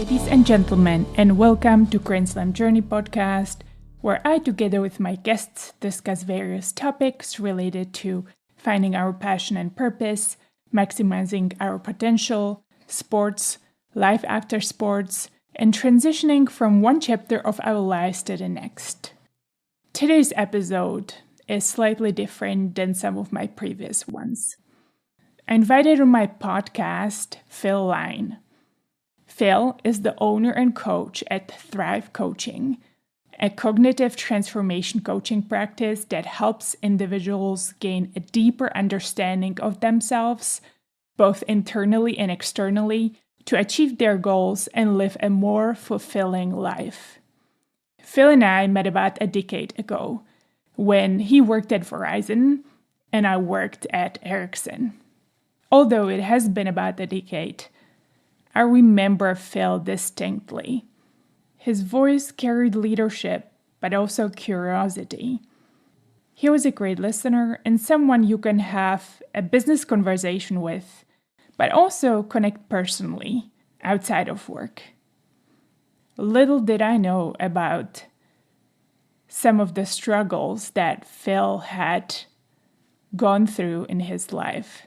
ladies and gentlemen, and welcome to Grand Slam Journey podcast, where I, together with my guests, discuss various topics related to finding our passion and purpose, maximizing our potential, sports, life after sports, and transitioning from one chapter of our lives to the next. Today's episode is slightly different than some of my previous ones. I invited on my podcast Phil Lyne. Phil is the owner and coach at Thrive Coaching, a cognitive transformation coaching practice that helps individuals gain a deeper understanding of themselves, both internally and externally, to achieve their goals and live a more fulfilling life. Phil and I met about a decade ago when he worked at Verizon and I worked at Ericsson. Although it has been about a decade, I remember Phil distinctly. His voice carried leadership, but also curiosity. He was a great listener and someone you can have a business conversation with, but also connect personally outside of work. Little did I know about some of the struggles that Phil had gone through in his life.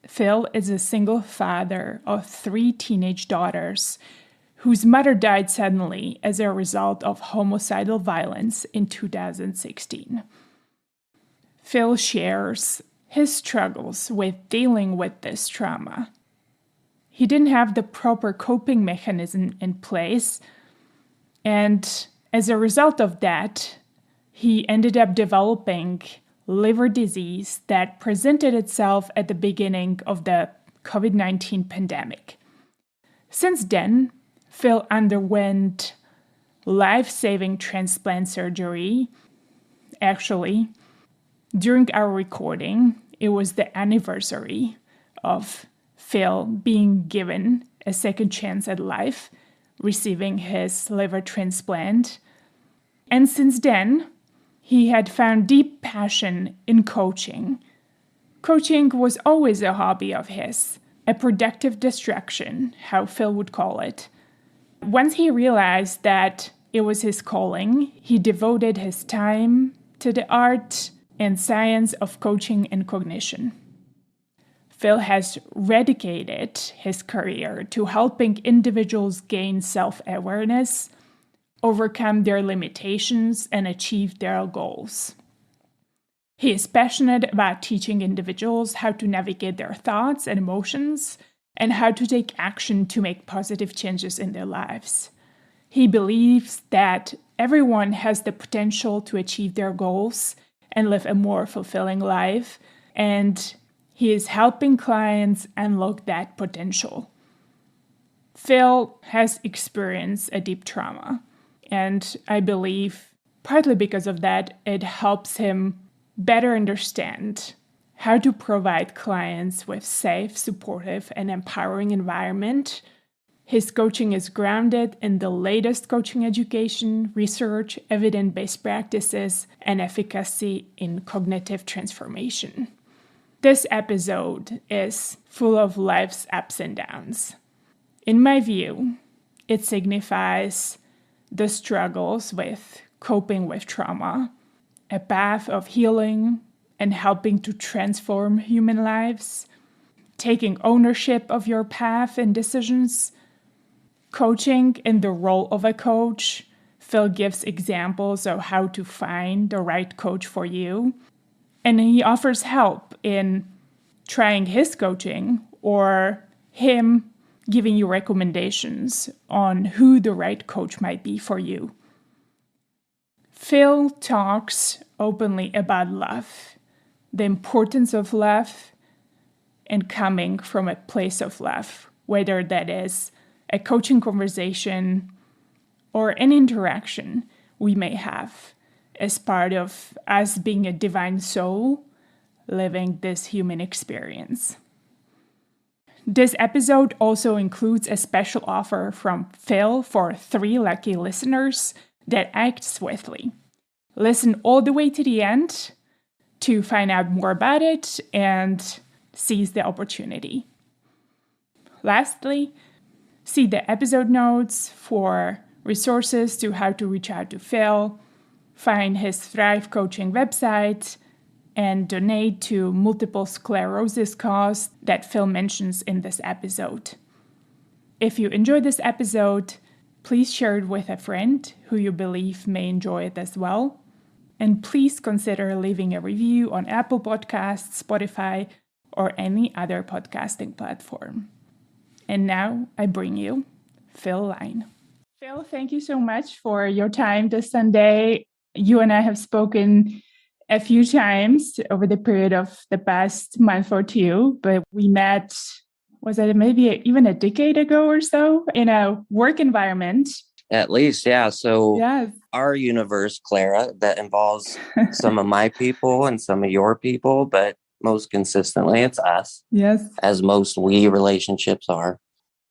Phil is a single father of 3 teenage daughters whose mother died suddenly as a result of homicidal violence in 2016. Phil shares his struggles with dealing with this trauma. He didn't have the proper coping mechanism in place, and as a result of that, he ended up developing liver disease that presented itself at the beginning of the COVID-19 pandemic. Since then, Phil underwent life-saving transplant surgery. Actually, during our recording, it was the anniversary of Phil being given a second chance at life, receiving his liver transplant. And since then, he had found deep passion in coaching. Coaching was always a hobby of his, a productive distraction, how Phil would call it. Once he realized that it was his calling, he devoted his time to the art and science of coaching and cognition. Phil has dedicated his career to helping individuals gain self-awareness, overcome their limitations, and achieve their goals. He is passionate about teaching individuals how to navigate their thoughts and emotions and how to take action to make positive changes in their lives. He believes that everyone has the potential to achieve their goals and live a more fulfilling life, and he is helping clients unlock that potential. Phil has experienced a deep trauma. And I believe, partly because of that, it helps him better understand how to provide clients with safe, supportive, and empowering environment. His coaching is grounded in the latest coaching education, research, evidence-based practices, and efficacy in cognitive transformation. This episode is full of life's ups and downs. In my view, it signifies the struggles with coping with trauma, a path of healing and helping to transform human lives, taking ownership of your path and decisions, coaching in the role of a coach. Phil gives examples of how to find the right coach for you, and he offers help in trying his coaching or him giving you recommendations on who the right coach might be for you. Phil talks openly about love, the importance of love, and coming from a place of love, whether that is a coaching conversation or an interaction we may have as part of us being a divine soul living this human experience. This episode also includes a special offer from Phil for 3 lucky listeners that act swiftly. Listen all the way to the end to find out more about it and seize the opportunity. Lastly, See the episode notes for resources to how to reach out to Phil, find his Thrive Coaching website, and donate to multiple sclerosis cause that Phil mentions in this episode. If you enjoyed this episode, please share it with a friend who you believe may enjoy it as well. And please consider leaving a review on Apple Podcasts, Spotify, or any other podcasting platform. And now I bring you Phil Lyne. Phil, thank you so much for your time this Sunday. You and I have spoken a few times over the period of the past month or two, but we met, was it maybe even a decade ago or so, in a work environment? At least, yeah. So yes. Our universe, Clara, that involves some of my people and some of your people, but most consistently, it's us. Yes. As most we relationships are.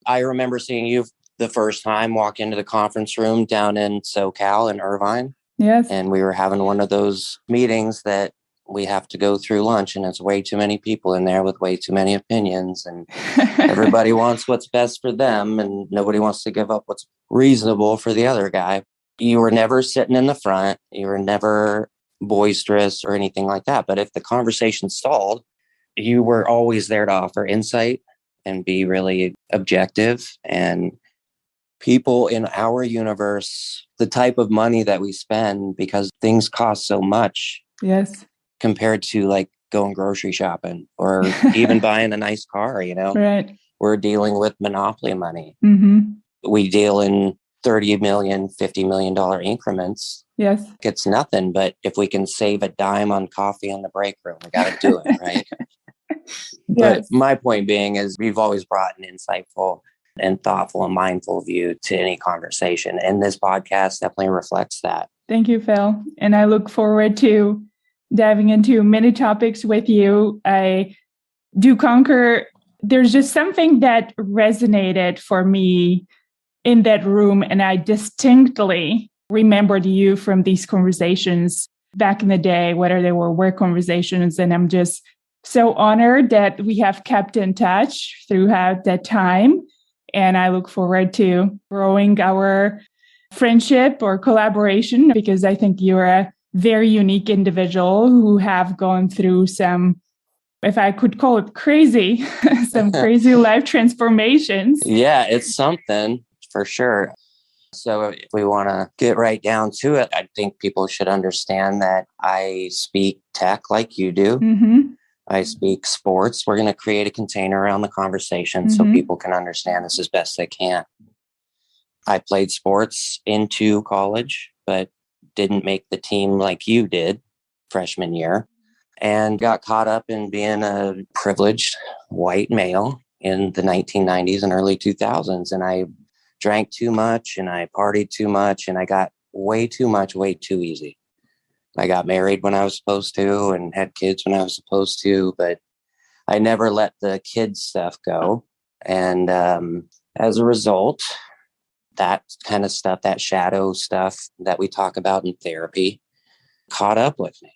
I remember seeing you the first time walk into the conference room down in SoCal in Irvine. Yes. And we were having one of those meetings that we have to go through lunch, and it's way too many people in there with way too many opinions, and everybody wants what's best for them, and nobody wants to give up what's reasonable for the other guy. You were never sitting in the front. You were never boisterous or anything like that. But if the conversation stalled, you were always there to offer insight and be really objective. And people in our universe, the type of money that we spend, because things cost so much. Yes. Compared to like going grocery shopping or even buying a nice car, Right. We're dealing with monopoly money. Mm-hmm. We deal in $30 million, $50 million increments. Yes. It's nothing, but if we can save a dime on coffee in the break room, we got to do it, right? But Yes. my point being is we've always brought an insightful and thoughtful and mindful view to any conversation. And this podcast definitely reflects that. Thank you, Phil. And I look forward to diving into many topics with you. I do concur. There's just something that resonated for me in that room, and I distinctly remembered you from these conversations back in the day, whether they were work conversations. And I'm just so honored that we have kept in touch throughout that time. And I look forward to growing our friendship or collaboration, because I think you're a very unique individual who have gone through some, if I could call it crazy, some crazy life transformations. Yeah, it's something for sure. So if we want to get right down to it, I think people should understand that I speak tech like you do. Mm-hmm. I speak sports. We're going to create a container around the conversation so people can understand this as best they can. I played sports into college, but didn't make the team like you did freshman year, and got caught up in being a privileged white male in the 1990s and early 2000s. And I drank too much and I partied too much and I got way too much, way too easy. I got married when I was supposed to and had kids when I was supposed to, but I never let the kids stuff go. And as a result, that kind of stuff, that shadow stuff that we talk about in therapy, caught up with me.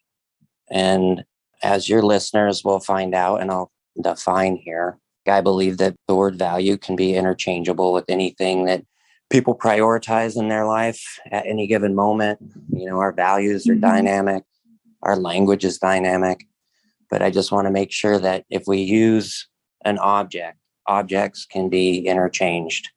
And as your listeners will find out, and I'll define here, I believe that the word value can be interchangeable with anything that people prioritize in their life at any given moment. Our values are dynamic. Our language is dynamic. But I just want to make sure that if we use an object, objects can be interchanged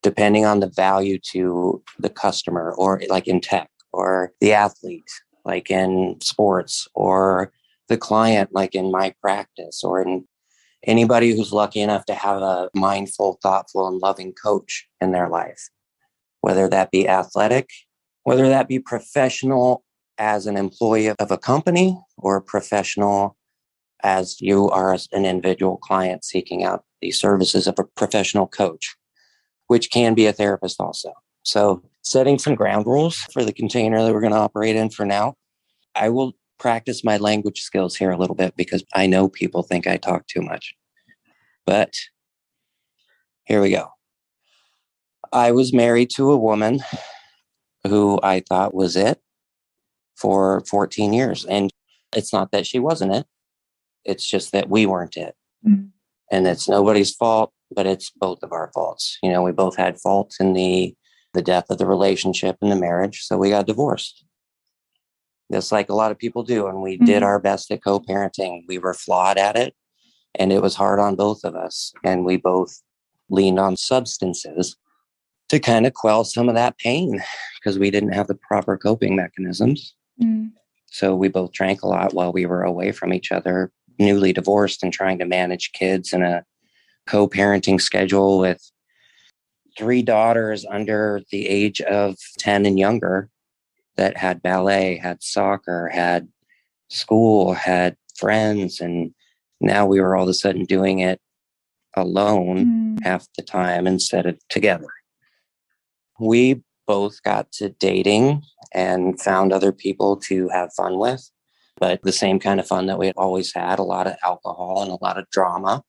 depending on the value to the customer, or like in tech, or the athlete, like in sports, or the client, like in my practice, or in anybody who's lucky enough to have a mindful, thoughtful, and loving coach in their life, whether that be athletic, whether that be professional as an employee of a company, or professional as you are an individual client seeking out the services of a professional coach, which can be a therapist also. So setting some ground rules for the container that we're going to operate in for now. I will practice my language skills here a little bit because I know people think I talk too much. But here we go. I was married to a woman who I thought was it for 14 years. And it's not that she wasn't it. It's just that we weren't it. Mm-hmm. And it's nobody's fault. but it's both of our faults. You know, we both had faults in the death of the relationship and the marriage. So we got divorced. Just like a lot of people do. And we did our best at co-parenting. We were flawed at it. And it was hard on both of us. And we both leaned on substances to kind of quell some of that pain because we didn't have the proper coping mechanisms. So we both drank a lot while we were away from each other, newly divorced and trying to manage kids in a co-parenting schedule with 3 daughters under the age of 10 and younger that had ballet, had soccer, had school, had friends. And now we were all of a sudden doing it alone half the time instead of together. We both got to dating and found other people to have fun with, but the same kind of fun that we had always had, a lot of alcohol and a lot of drama.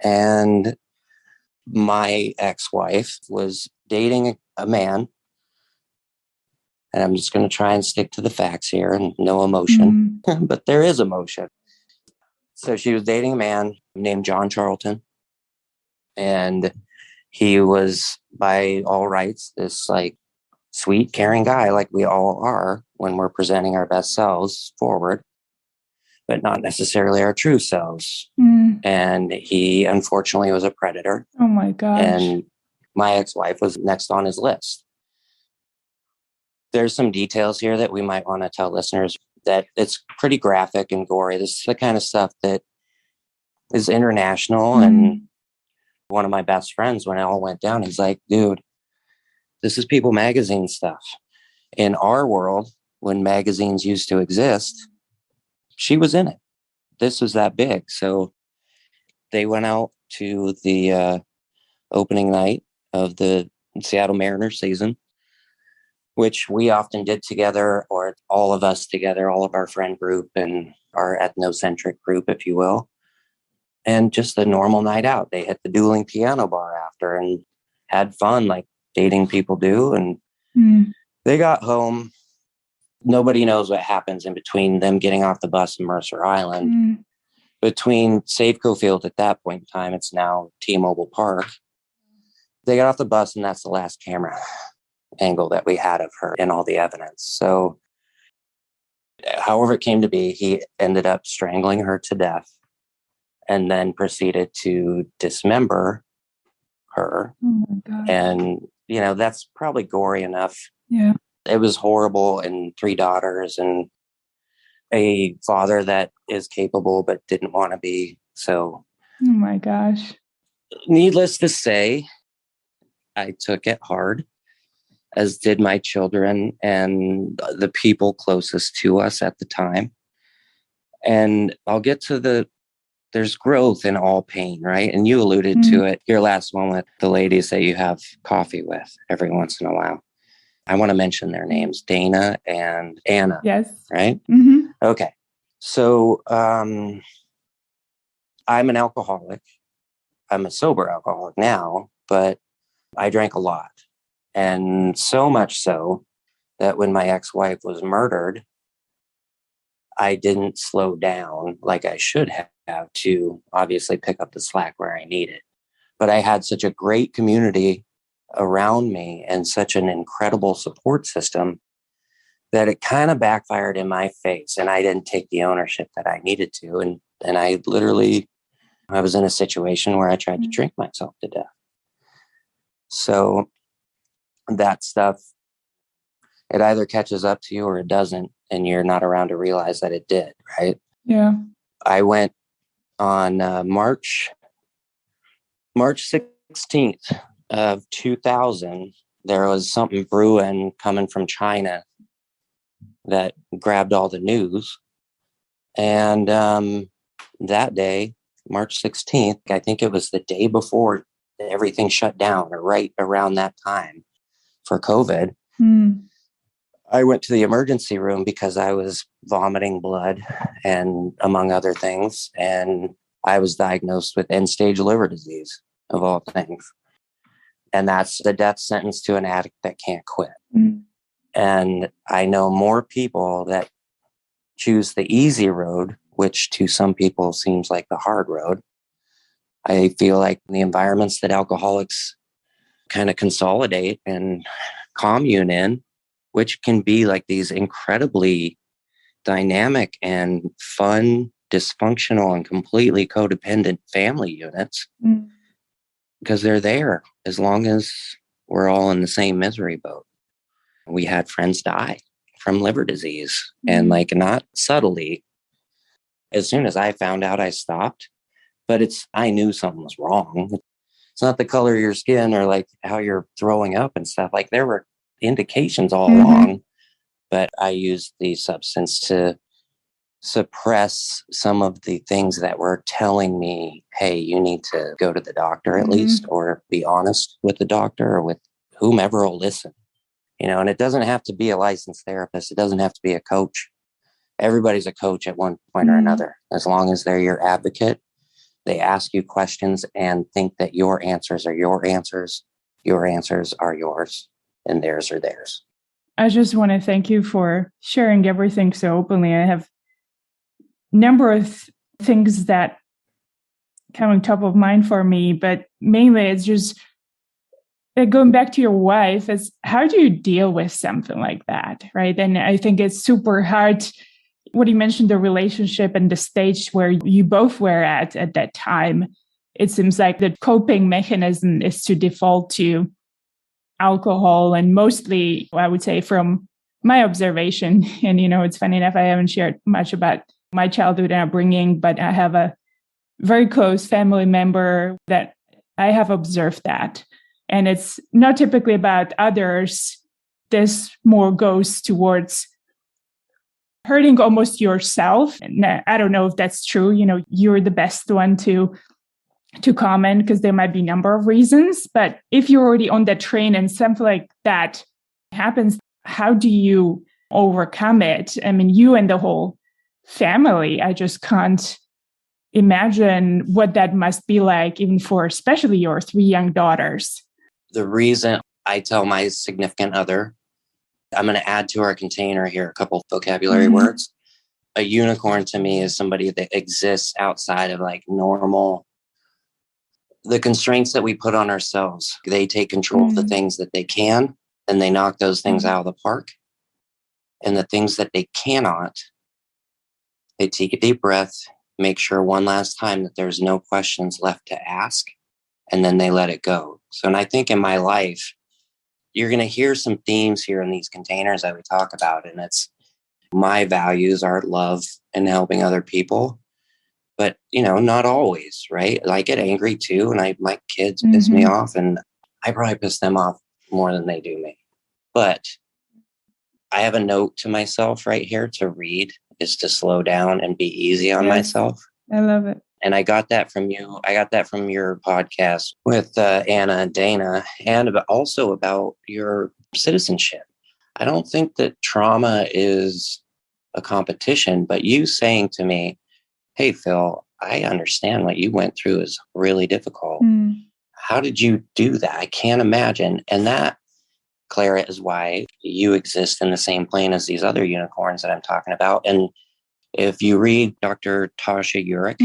And my ex-wife was dating a man, and I'm just going to try and stick to the facts here and no emotion, but there is emotion. So she was dating a man named John Charlton, and he was, by all rights, this like sweet, caring guy, like we all are when we're presenting our best selves forward, but not necessarily our true selves. And he unfortunately was a predator. Oh my gosh. And my ex-wife was next on his list. There's some details here that we might want to tell listeners that it's pretty graphic and gory. This is the kind of stuff that is international. And one of my best friends, when it all went down, he's like, dude, this is People magazine stuff. In our world, when magazines used to exist, she was in it. This was that big. So they went out to the opening night of the Seattle Mariners season, which we often did together, or all of us together, all of our friend group and our ethnocentric group, if you will. And just a normal night out. They hit the dueling piano bar after and had fun like dating people do. And they got home. Nobody knows what happens in between them getting off the bus in Mercer Island. Between Safeco Field at that point in time, it's now T-Mobile Park. They got off the bus, and that's the last camera angle that we had of her and all the evidence. So however it came to be, he ended up strangling her to death and then proceeded to dismember her. Oh my God. And, you know, that's probably gory enough. Yeah. It was horrible, and 3 daughters and a father that is capable but didn't want to be. So, oh my gosh. Needless to say, I took it hard, as did my children and the people closest to us at the time. And I'll get to there's growth in all pain, right? And you alluded to it, your last one with the ladies that you have coffee with every once in a while. I want to mention their names, Dana and Anna. Yes. Right? Okay. So I'm an alcoholic. I'm a sober alcoholic now, but I drank a lot. And so much so that when my ex-wife was murdered, I didn't slow down like I should have to obviously pick up the slack where I need it. But I had such a great community around me and such an incredible support system that it kind of backfired in my face, and I didn't take the ownership that I needed to. And I was in a situation where I tried to drink myself to death. So that stuff, it either catches up to you or it doesn't, and you're not around to realize that it did, right? Yeah. I went on March 16th of 2000. There was something brewing coming from China that grabbed all the news. And that day, March 16th, I think it was the day before everything shut down, or right around that time for COVID. I went to the emergency room because I was vomiting blood and among other things. And I was diagnosed with end-stage liver disease, of all things. And that's the death sentence to an addict that can't quit. And I know more people that choose the easy road, which to some people seems like the hard road, I feel like the environments that alcoholics kind of consolidate and commune in, which can be like these incredibly dynamic and fun, dysfunctional and completely codependent family units, because they're there as long as we're all in the same misery boat. We had friends die from liver disease and like not subtly. As soon as I found out, I stopped, but I knew something was wrong. It's not the color of your skin or like how you're throwing up and stuff. Like there were indications all along, but I used the substance to suppress some of the things that were telling me, hey, you need to go to the doctor at least, or be honest with the doctor or with whomever will listen. And it doesn't have to be a licensed therapist. It doesn't have to be a coach. Everybody's a coach at one point or another, as long as they're your advocate. They ask you questions and think that your answers are your answers. Your answers are yours and theirs are theirs. I just want to thank you for sharing everything so openly. I have a number of things that come on top of mind for me, but mainly it's just going back to your wife, is how do you deal with something like that, right? And I think it's super hard. What you mentioned, the relationship and the stage where you both were at that time, it seems like the coping mechanism is to default to alcohol. And mostly, I would say from my observation, and it's funny enough, I haven't shared much about my childhood and upbringing, but I have a very close family member that I have observed that. And it's not typically about others. This more goes towards hurting almost yourself. And I don't know if that's true. You're the best one to comment because there might be a number of reasons. But if you're already on that train and something like that happens, how do you overcome it? I mean, you and the whole family, I just can't imagine what that must be like, even for especially your 3 young daughters. The reason I tell my significant other, I'm going to add to our container here a couple vocabulary words. A unicorn to me is somebody that exists outside of like normal, the constraints that we put on ourselves. They take control of the things that they can, and they knock those things out of the park. And the things that they cannot, they take a deep breath, make sure one last time that there's no questions left to ask, and then they let it go. So, and I think in my life, you're going to hear some themes here in these containers that we talk about. And it's my values are love and helping other people. But, not always, right? I get angry too. And my kids piss me off, and I probably piss them off more than they do me. But I have a note to myself right here to read, is to slow down and be easy on myself. I love it. And I got that from you. I got that from your podcast with Anna and Dana, and also about your citizenship. I don't think that trauma is a competition, but you saying to me, hey, Phil, I understand what you went through is really difficult. How did you do that? I can't imagine. And that, Clara, is why you exist in the same plane as these other unicorns that I'm talking about. And if you read Dr. Tasha Eurich,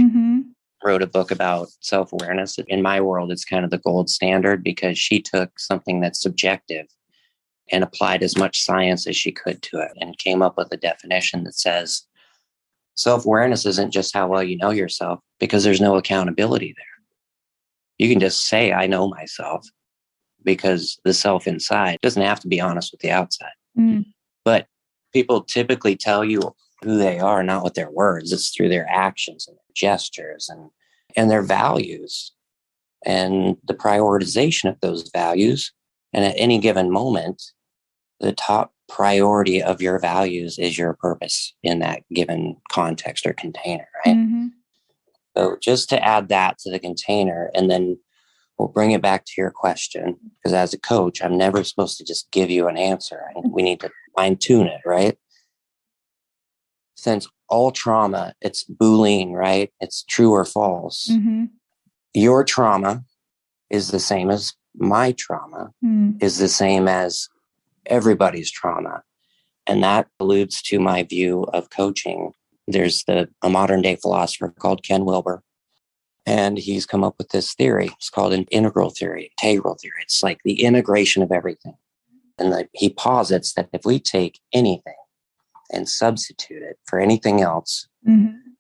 wrote a book about self-awareness. In my world, it's kind of the gold standard, because she took something that's subjective and applied as much science as she could to it and came up with a definition that says self-awareness isn't just how well you know yourself, because there's no accountability there. You can just say, I know myself, because the self inside doesn't have to be honest with the outside. But people typically tell you who they are, not with their words. It's through their actions and their gestures and their values and the prioritization of those values. And at any given moment, the top priority of your values is your purpose in that given context or container, right? So just to add that to the container, and then we'll bring it back to your question, because as a coach, I'm never supposed to just give you an answer. We need to fine tune it, right? Since all trauma, it's Boolean, right? It's true or false. Your trauma is the same as my trauma, is the same as everybody's trauma. And that alludes to my view of coaching. There's a modern day philosopher called Ken Wilber. And he's come up with this theory. It's called an integral theory. It's like the integration of everything. And he posits that if we take anything and substitute it for anything else,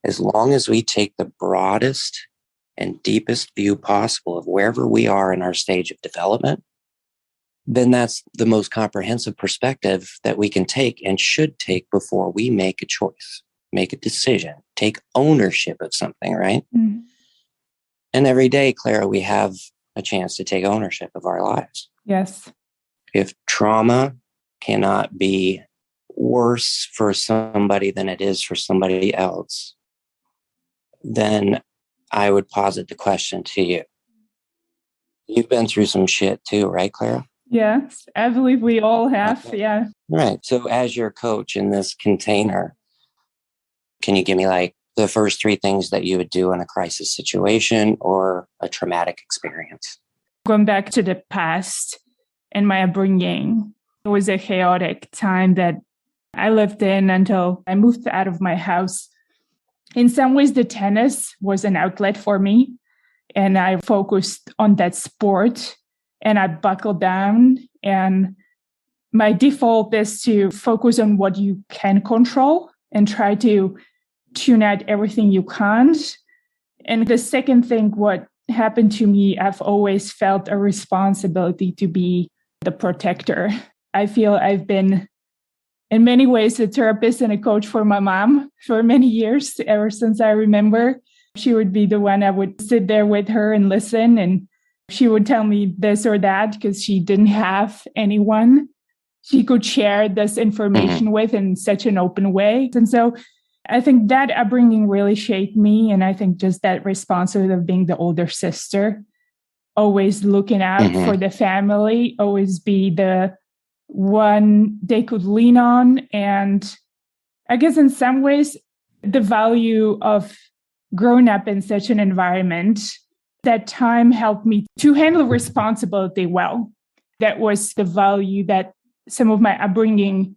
as long as we take the broadest and deepest view possible of wherever we are in our stage of development, then that's the most comprehensive perspective that we can take and should take before we make a choice, make a decision, take ownership of something, right? And every day, Clara, we have a chance to take ownership of our lives. Yes. If trauma cannot be worse for somebody than it is for somebody else, then I would posit the question to you. You've been through some shit too, right, Clara? Yes, I believe we all have. Okay. Yeah. Right. So as your coach in this container, can you give me like the first 3 things that you would do in a crisis situation or a traumatic experience? Going back to the past and my upbringing, it was a chaotic time that I lived in until I moved out of my house. In some ways, the tennis was an outlet for me, and I focused on that sport and I buckled down. And my default is to focus on what you can control and try to tune out everything you can't. And the second thing, what happened to me, I've always felt a responsibility to be the protector. I feel I've been, in many ways, a therapist and a coach for my mom for many years, ever since I remember. She would be the one I would sit there with her and listen, and she would tell me this or that because she didn't have anyone she could share this information with in such an open way. And so I think that upbringing really shaped me. And I think just that responsibility of being the older sister, always looking out for the family, always be the one they could lean on. And I guess in some ways, the value of growing up in such an environment, that time helped me to handle responsibility well. That was the value that some of my upbringing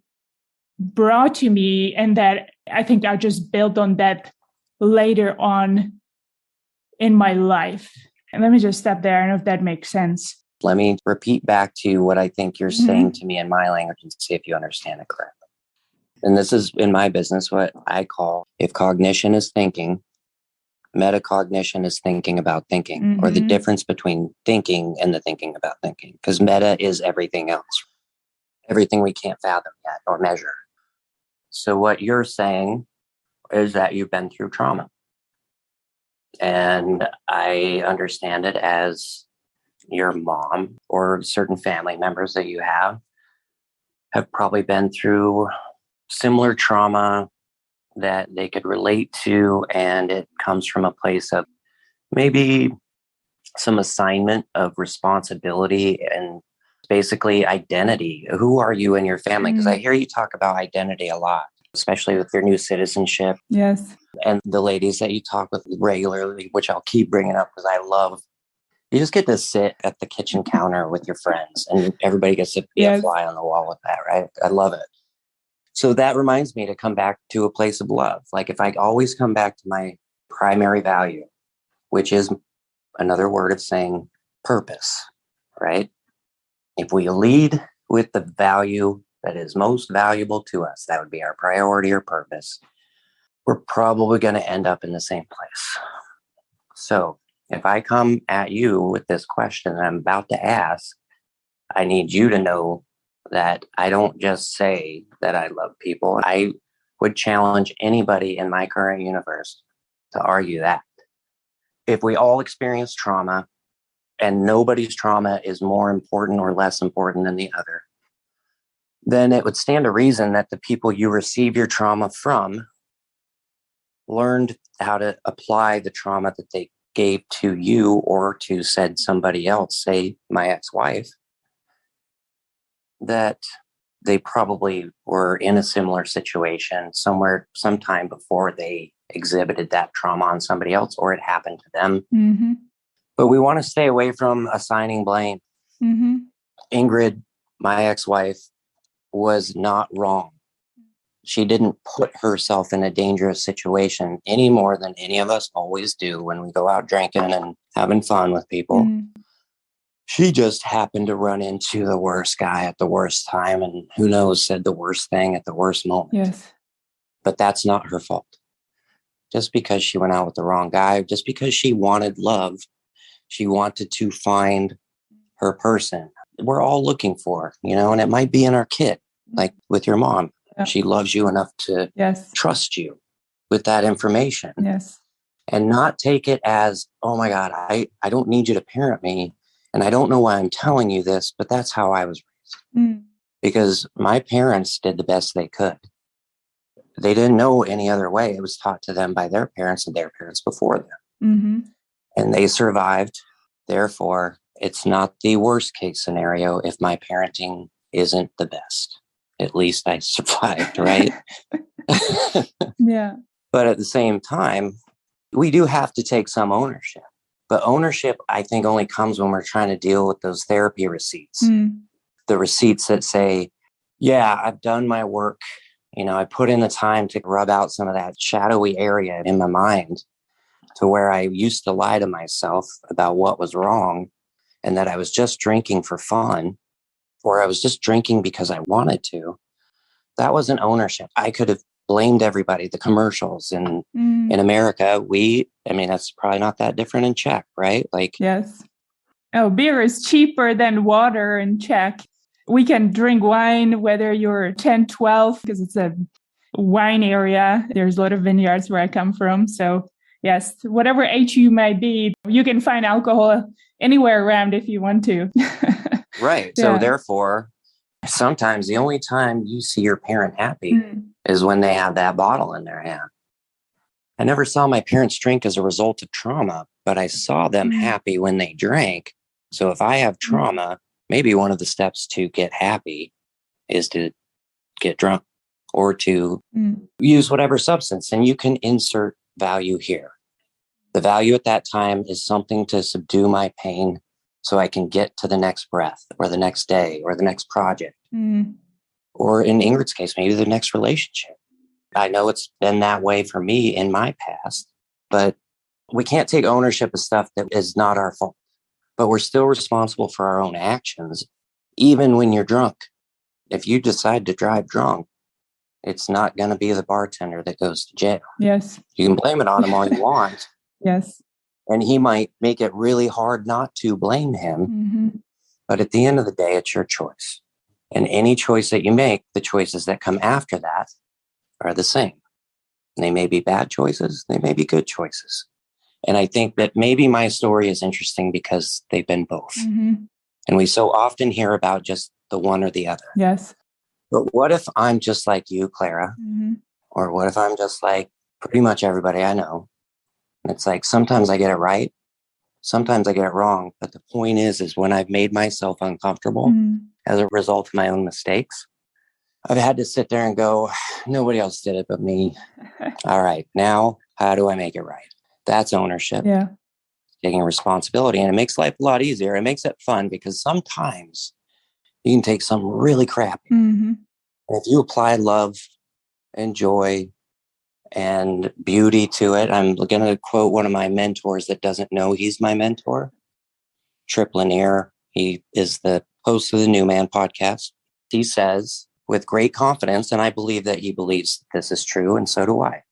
brought to me, and that I think I just built on that later on in my life. And let me just stop there. I don't know if that makes sense. Let me repeat back to what I think you're saying to me in my language and see if you understand it correctly. And this is in my business what I call, if cognition is thinking, metacognition is thinking about thinking, or the difference between thinking and the thinking about thinking, because meta is everything else, everything we can't fathom yet or measure. So what you're saying is that you've been through trauma. And I understand it as your mom or certain family members that you have probably been through similar trauma that they could relate to. And it comes from a place of maybe some assignment of responsibility and basically identity. Who are you in your family? Because I hear you talk about identity a lot, especially with your new citizenship. Yes. And the ladies that you talk with regularly, which I'll keep bringing up because I love, you just get to sit at the kitchen counter with your friends and everybody gets to be a fly on the wall with that, right? I love it. So that reminds me to come back to a place of love. Like if I always come back to my primary value, which is another word of saying purpose, right? If we lead with the value that is most valuable to us, that would be our priority or purpose, we're probably going to end up in the same place. So if I come at you with this question that I'm about to ask, I need you to know that I don't just say that I love people. I would challenge anybody in my current universe to argue that. If we all experience trauma and nobody's trauma is more important or less important than the other, then it would stand to reason that the people you receive your trauma from learned how to apply the trauma that they gave to you or to said somebody else, say my ex-wife, that they probably were in a similar situation sometime before they exhibited that trauma on somebody else or it happened to them. But we want to stay away from assigning blame. Ingrid, my ex-wife, was not wrong. She didn't put herself in a dangerous situation any more than any of us always do when we go out drinking and having fun with people. She just happened to run into the worst guy at the worst time, and who knows, said the worst thing at the worst moment. Yes. But that's not her fault. Just because she went out with the wrong guy, just because she wanted love, she wanted to find her person. We're all looking for, and it might be in our kid, like with your mom. Yeah. She loves you enough to trust you with that information. Yes. And not take it as, oh my God, I don't need you to parent me. And I don't know why I'm telling you this, but that's how I was raised. Because my parents did the best they could. They didn't know any other way. It was taught to them by their parents and their parents before them. And they survived. Therefore, it's not the worst case scenario if my parenting isn't the best. At least I survived, right? Yeah. But at the same time, we do have to take some ownership. But ownership, I think, only comes when we're trying to deal with those therapy receipts. The receipts that say, yeah, I've done my work. I put in the time to rub out some of that shadowy area in my mind to where I used to lie to myself about what was wrong and that I was just drinking for fun, or I was just drinking because I wanted to. That wasn't ownership. I could have blamed everybody, the commercials. And in America, that's probably not that different in Czech, right? Yes. Oh, beer is cheaper than water in Czech. We can drink wine whether you're 10, 12, because it's a wine area. There's a lot of vineyards where I come from. So yes, whatever age you might be, you can find alcohol anywhere around if you want to. Right. So therefore, sometimes the only time you see your parent happy is when they have that bottle in their hand. I never saw my parents drink as a result of trauma, but I saw them happy when they drank. So if I have trauma, maybe one of the steps to get happy is to get drunk or to use whatever substance. And you can insert value here. The value at that time is something to subdue my pain so I can get to the next breath or the next day or the next project. Or in Ingrid's case, maybe the next relationship. I know it's been that way for me in my past, but we can't take ownership of stuff that is not our fault. But we're still responsible for our own actions, even when you're drunk. If you decide to drive drunk, it's not going to be the bartender that goes to jail. Yes. You can blame it on him all you want. Yes. And he might make it really hard not to blame him. But at the end of the day, it's your choice. And any choice that you make, the choices that come after that are the same. They may be bad choices. They may be good choices. And I think that maybe my story is interesting because they've been both. And we so often hear about just the one or the other. Yes. But what if I'm just like you, Clara? Or what if I'm just like pretty much everybody I know? And it's like, sometimes I get it right. Sometimes I get it wrong. But the point is when I've made myself uncomfortable as a result of my own mistakes, I've had to sit there and go, nobody else did it but me. All right, now how do I make it right? That's ownership. Yeah. Taking responsibility. And it makes life a lot easier. It makes it fun because sometimes you can take something really crappy. And if you apply love and joy and beauty to it, I'm going to quote one of my mentors that doesn't know he's my mentor, Trip Lanier. He is the host of the New Man podcast. He says, with great confidence, and I believe that he believes this is true, and so do I,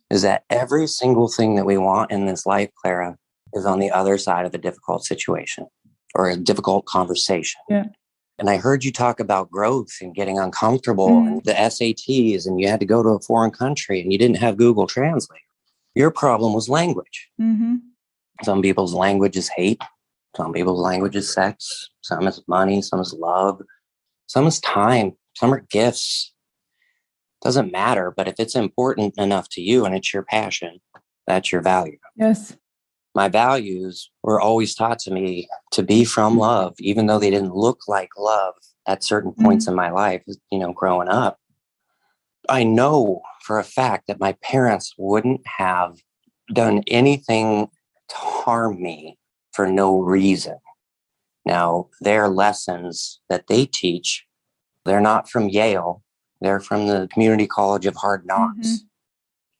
is that every single thing that we want in this life, Clara, is on the other side of a difficult situation or a difficult conversation. Yeah. And I heard you talk about growth and getting uncomfortable and the SATs, and you had to go to a foreign country and you didn't have Google Translate. Your problem was language. Some people's language is hate. Some people's language is sex. Some is money. Some is love. Some is time. Some are gifts. Doesn't matter. But if it's important enough to you and it's your passion, that's your value. Yes. My values were always taught to me to be from love, even though they didn't look like love at certain points in my life, growing up. I know for a fact that my parents wouldn't have done anything to harm me for no reason. Now, their lessons that they teach, they're not from Yale. They're from the community college of hard knocks,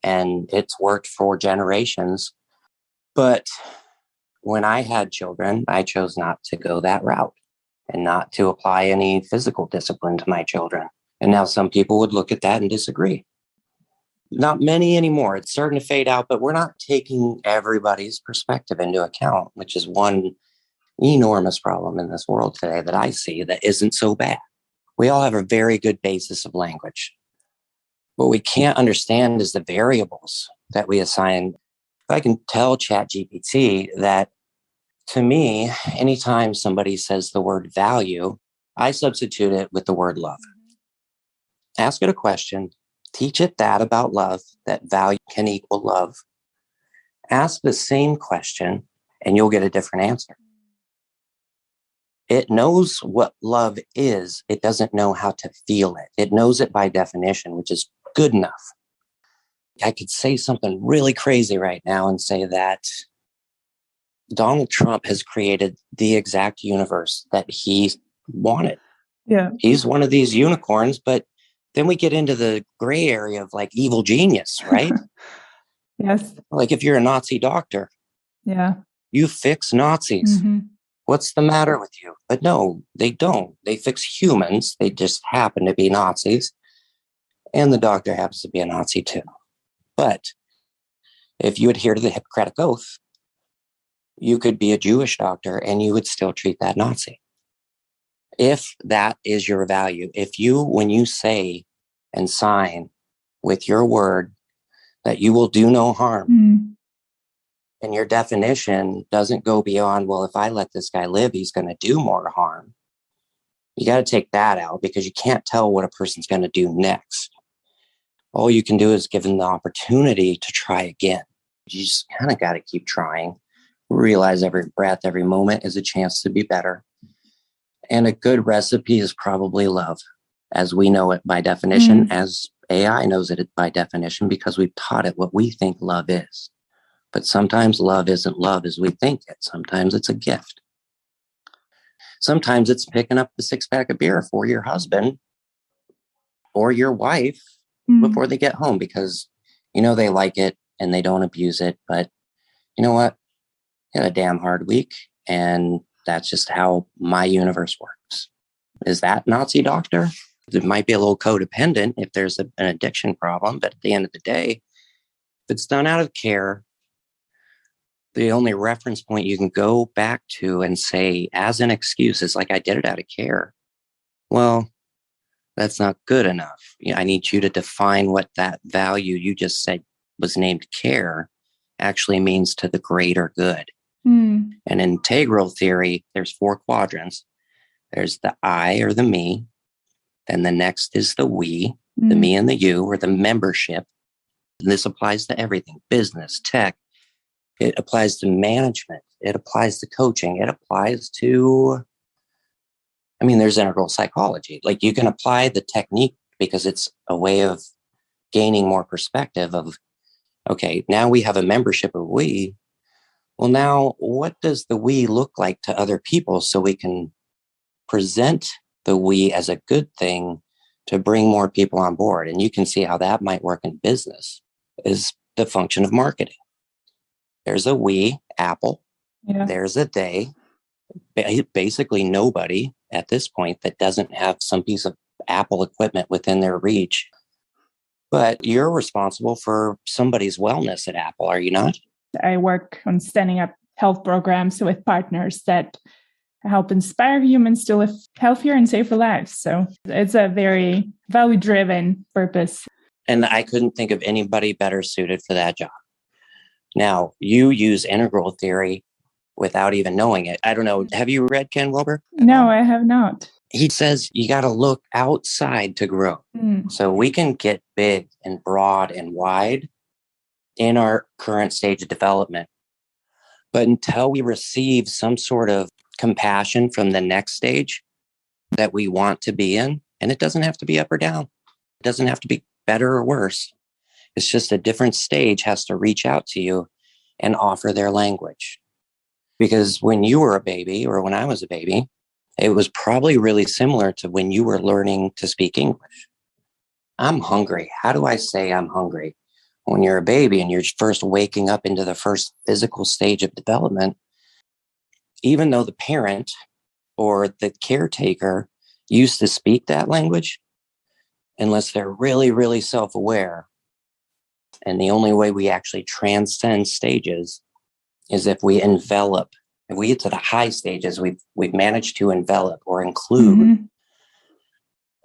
and it's worked for generations. But when I had children, I chose not to go that route and not to apply any physical discipline to my children. And now some people would look at that and disagree. Not many anymore. It's starting to fade out, but we're not taking everybody's perspective into account, which is one enormous problem in this world today that I see that isn't so bad. We all have a very good basis of language. What we can't understand is the variables that we assign. I can tell ChatGPT that, to me, anytime somebody says the word value, I substitute it with the word love. Ask it a question, teach it that about love, that value can equal love. Ask the same question and you'll get a different answer. It knows what love is. It doesn't know how to feel it. It knows it by definition, which is good enough. I could say something really crazy right now and say that Donald Trump has created the exact universe that he wanted. Yeah. He's one of these unicorns, but then we get into the gray area of like evil genius, right? Yes. Like if you're a Nazi doctor, yeah, you fix Nazis. What's the matter with you? But no, they don't. They fix humans. They just happen to be Nazis. And the doctor happens to be a Nazi too. But if you adhere to the Hippocratic Oath, you could be a Jewish doctor and you would still treat that Nazi. If that is your value, if you, when you say and sign with your word that you will do no harm, and your definition doesn't go beyond, well, if I let this guy live, he's going to do more harm. You got to take that out because you can't tell what a person's going to do next. All you can do is give them the opportunity to try again. You just kind of got to keep trying. Realize every breath, every moment is a chance to be better. And a good recipe is probably love, as we know it by definition, as AI knows it by definition, because we've taught it what we think love is. But sometimes love isn't love as we think it. Sometimes it's a gift. Sometimes it's picking up the 6-pack of beer for your husband or your wife before they get home because, you know, they like it and they don't abuse it. But you know what? You had a damn hard week. And that's just how my universe works. Is that Nazi doctor? It might be a little codependent if there's an addiction problem. But at the end of the day, if it's done out of care, the only reference point you can go back to and say as an excuse is like, I did it out of care. Well, that's not good enough. I need you to define what that value you just said was named care actually means to the greater good. And in integral theory, there's 4 quadrants. There's the I or the me. Then the next is the we, the me and the you, or the membership. And this applies to everything, business, tech. It applies to management. It applies to coaching. It applies to, there's integral psychology. Like you can apply the technique because it's a way of gaining more perspective of, okay, now we have a membership of we. Well, now what does the we look like to other people so we can present the we as a good thing to bring more people on board? And you can see how that might work in business is the function of marketing. There's a we, Apple. Yeah. There's a they. Basically nobody at this point that doesn't have some piece of Apple equipment within their reach. But you're responsible for somebody's wellness at Apple, are you not? I work on standing up health programs with partners that help inspire humans to live healthier and safer lives. So it's a very value-driven purpose. And I couldn't think of anybody better suited for that job. Now, you use integral theory without even knowing it. I don't know. Have you read Ken Wilber? No, I have not. He says you got to look outside to grow. So we can get big and broad and wide in our current stage of development. But until we receive some sort of compassion from the next stage that we want to be in, and it doesn't have to be up or down. It doesn't have to be better or worse. It's just a different stage has to reach out to you and offer their language. Because when you were a baby or when I was a baby, it was probably really similar to when you were learning to speak English. I'm hungry. How do I say I'm hungry? When you're a baby and you're first waking up into the first physical stage of development, even though the parent or the caretaker used to speak that language, unless they're really, really self-aware. And the only way we actually transcend stages is if we envelop. If we get to the high stages, we've managed to envelop or include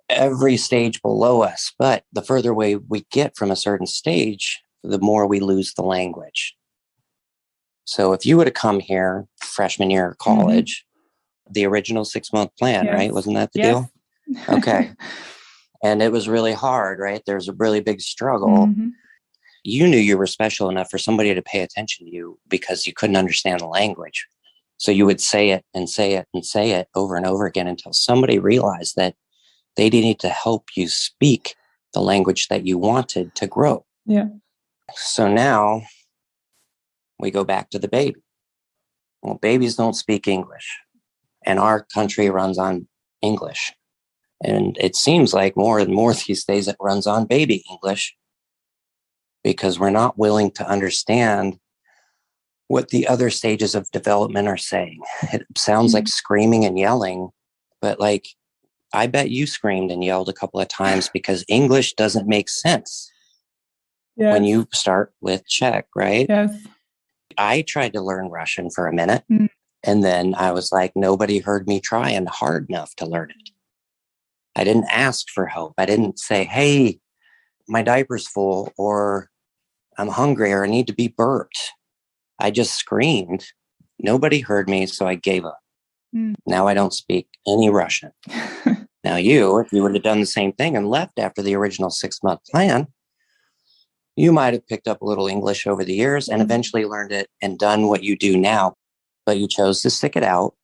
every stage below us. But the further away we get from a certain stage, the more we lose the language. So if you would have come here freshman year of college, the original 6-month plan, right? Wasn't that the deal? Okay. And it was really hard, right? There was a really big struggle. You knew you were special enough for somebody to pay attention to you because you couldn't understand the language. So you would say it and say it and say it over and over again until somebody realized that they needed to help you speak the language that you wanted to grow. Yeah. So now we go back to the baby. Well, babies don't speak English, and our country runs on English. And it seems like more and more these days it runs on baby English because we're not willing to understand what the other stages of development are saying. It sounds like screaming and yelling, but like, I bet you screamed and yelled a couple of times because English doesn't make sense when you start with Czech, right? Yes. I tried to learn Russian for a minute, and then I was like, nobody heard me trying hard enough to learn it. I didn't ask for help. I didn't say, hey, my diaper's full, or I'm hungry, or I need to be burped. I just screamed. Nobody heard me, so I gave up. Now I don't speak any Russian. Now if you would have done the same thing and left after the original 6-month plan, you might have picked up a little English over the years and eventually learned it and done what you do now. But you chose to stick it out.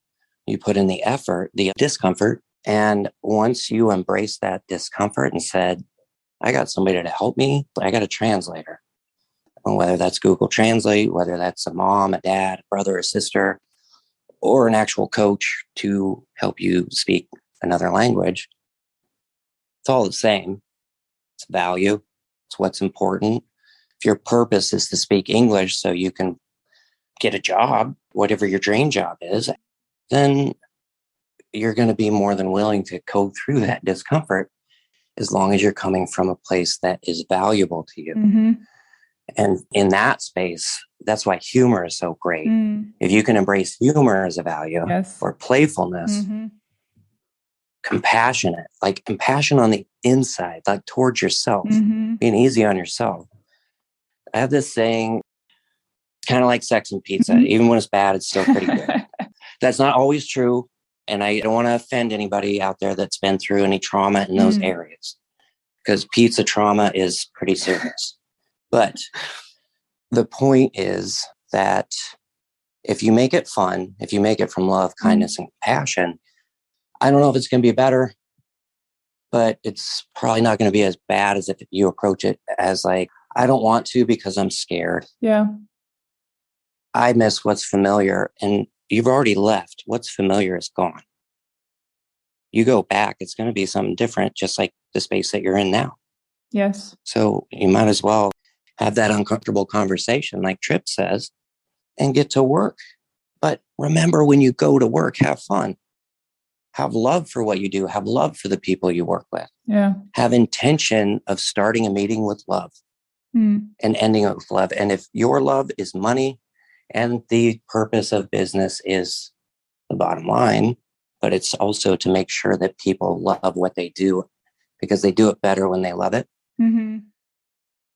You put in the effort, the discomfort. And once you embrace that discomfort and said, I got somebody to help me, I got a translator. And whether that's Google Translate, whether that's a mom, a dad, a brother, a sister, or an actual coach to help you speak another language, it's all the same. It's value. It's what's important. If your purpose is to speak English so you can get a job, whatever your dream job is, then you're going to be more than willing to go through that discomfort as long as you're coming from a place that is valuable to you. And in that space, that's why humor is so great. If you can embrace humor as a value or playfulness, compassionate, like compassion on the inside, like towards yourself, being easy on yourself. I have this saying, kind of like sex and pizza. Even when it's bad, it's still pretty good. That's not always true. And I don't want to offend anybody out there that's been through any trauma in those areas, because pizza trauma is pretty serious. But the point is that if you make it fun, if you make it from love, kindness, and compassion, I don't know if it's going to be better, but it's probably not going to be as bad as if you approach it as like, I don't want to because I'm scared. Yeah. I miss what's familiar, and you've already left. What's familiar is gone. You go back, it's going to be something different, just like the space that you're in now. Yes. So you might as well have that uncomfortable conversation, like Tripp says, and get to work. But remember, when you go to work, have fun. Have love for what you do. Have love for the people you work with. Yeah. Have intention of starting a meeting with love and ending it with love. And if your love is money and the purpose of business is the bottom line, but it's also to make sure that people love what they do because they do it better when they love it.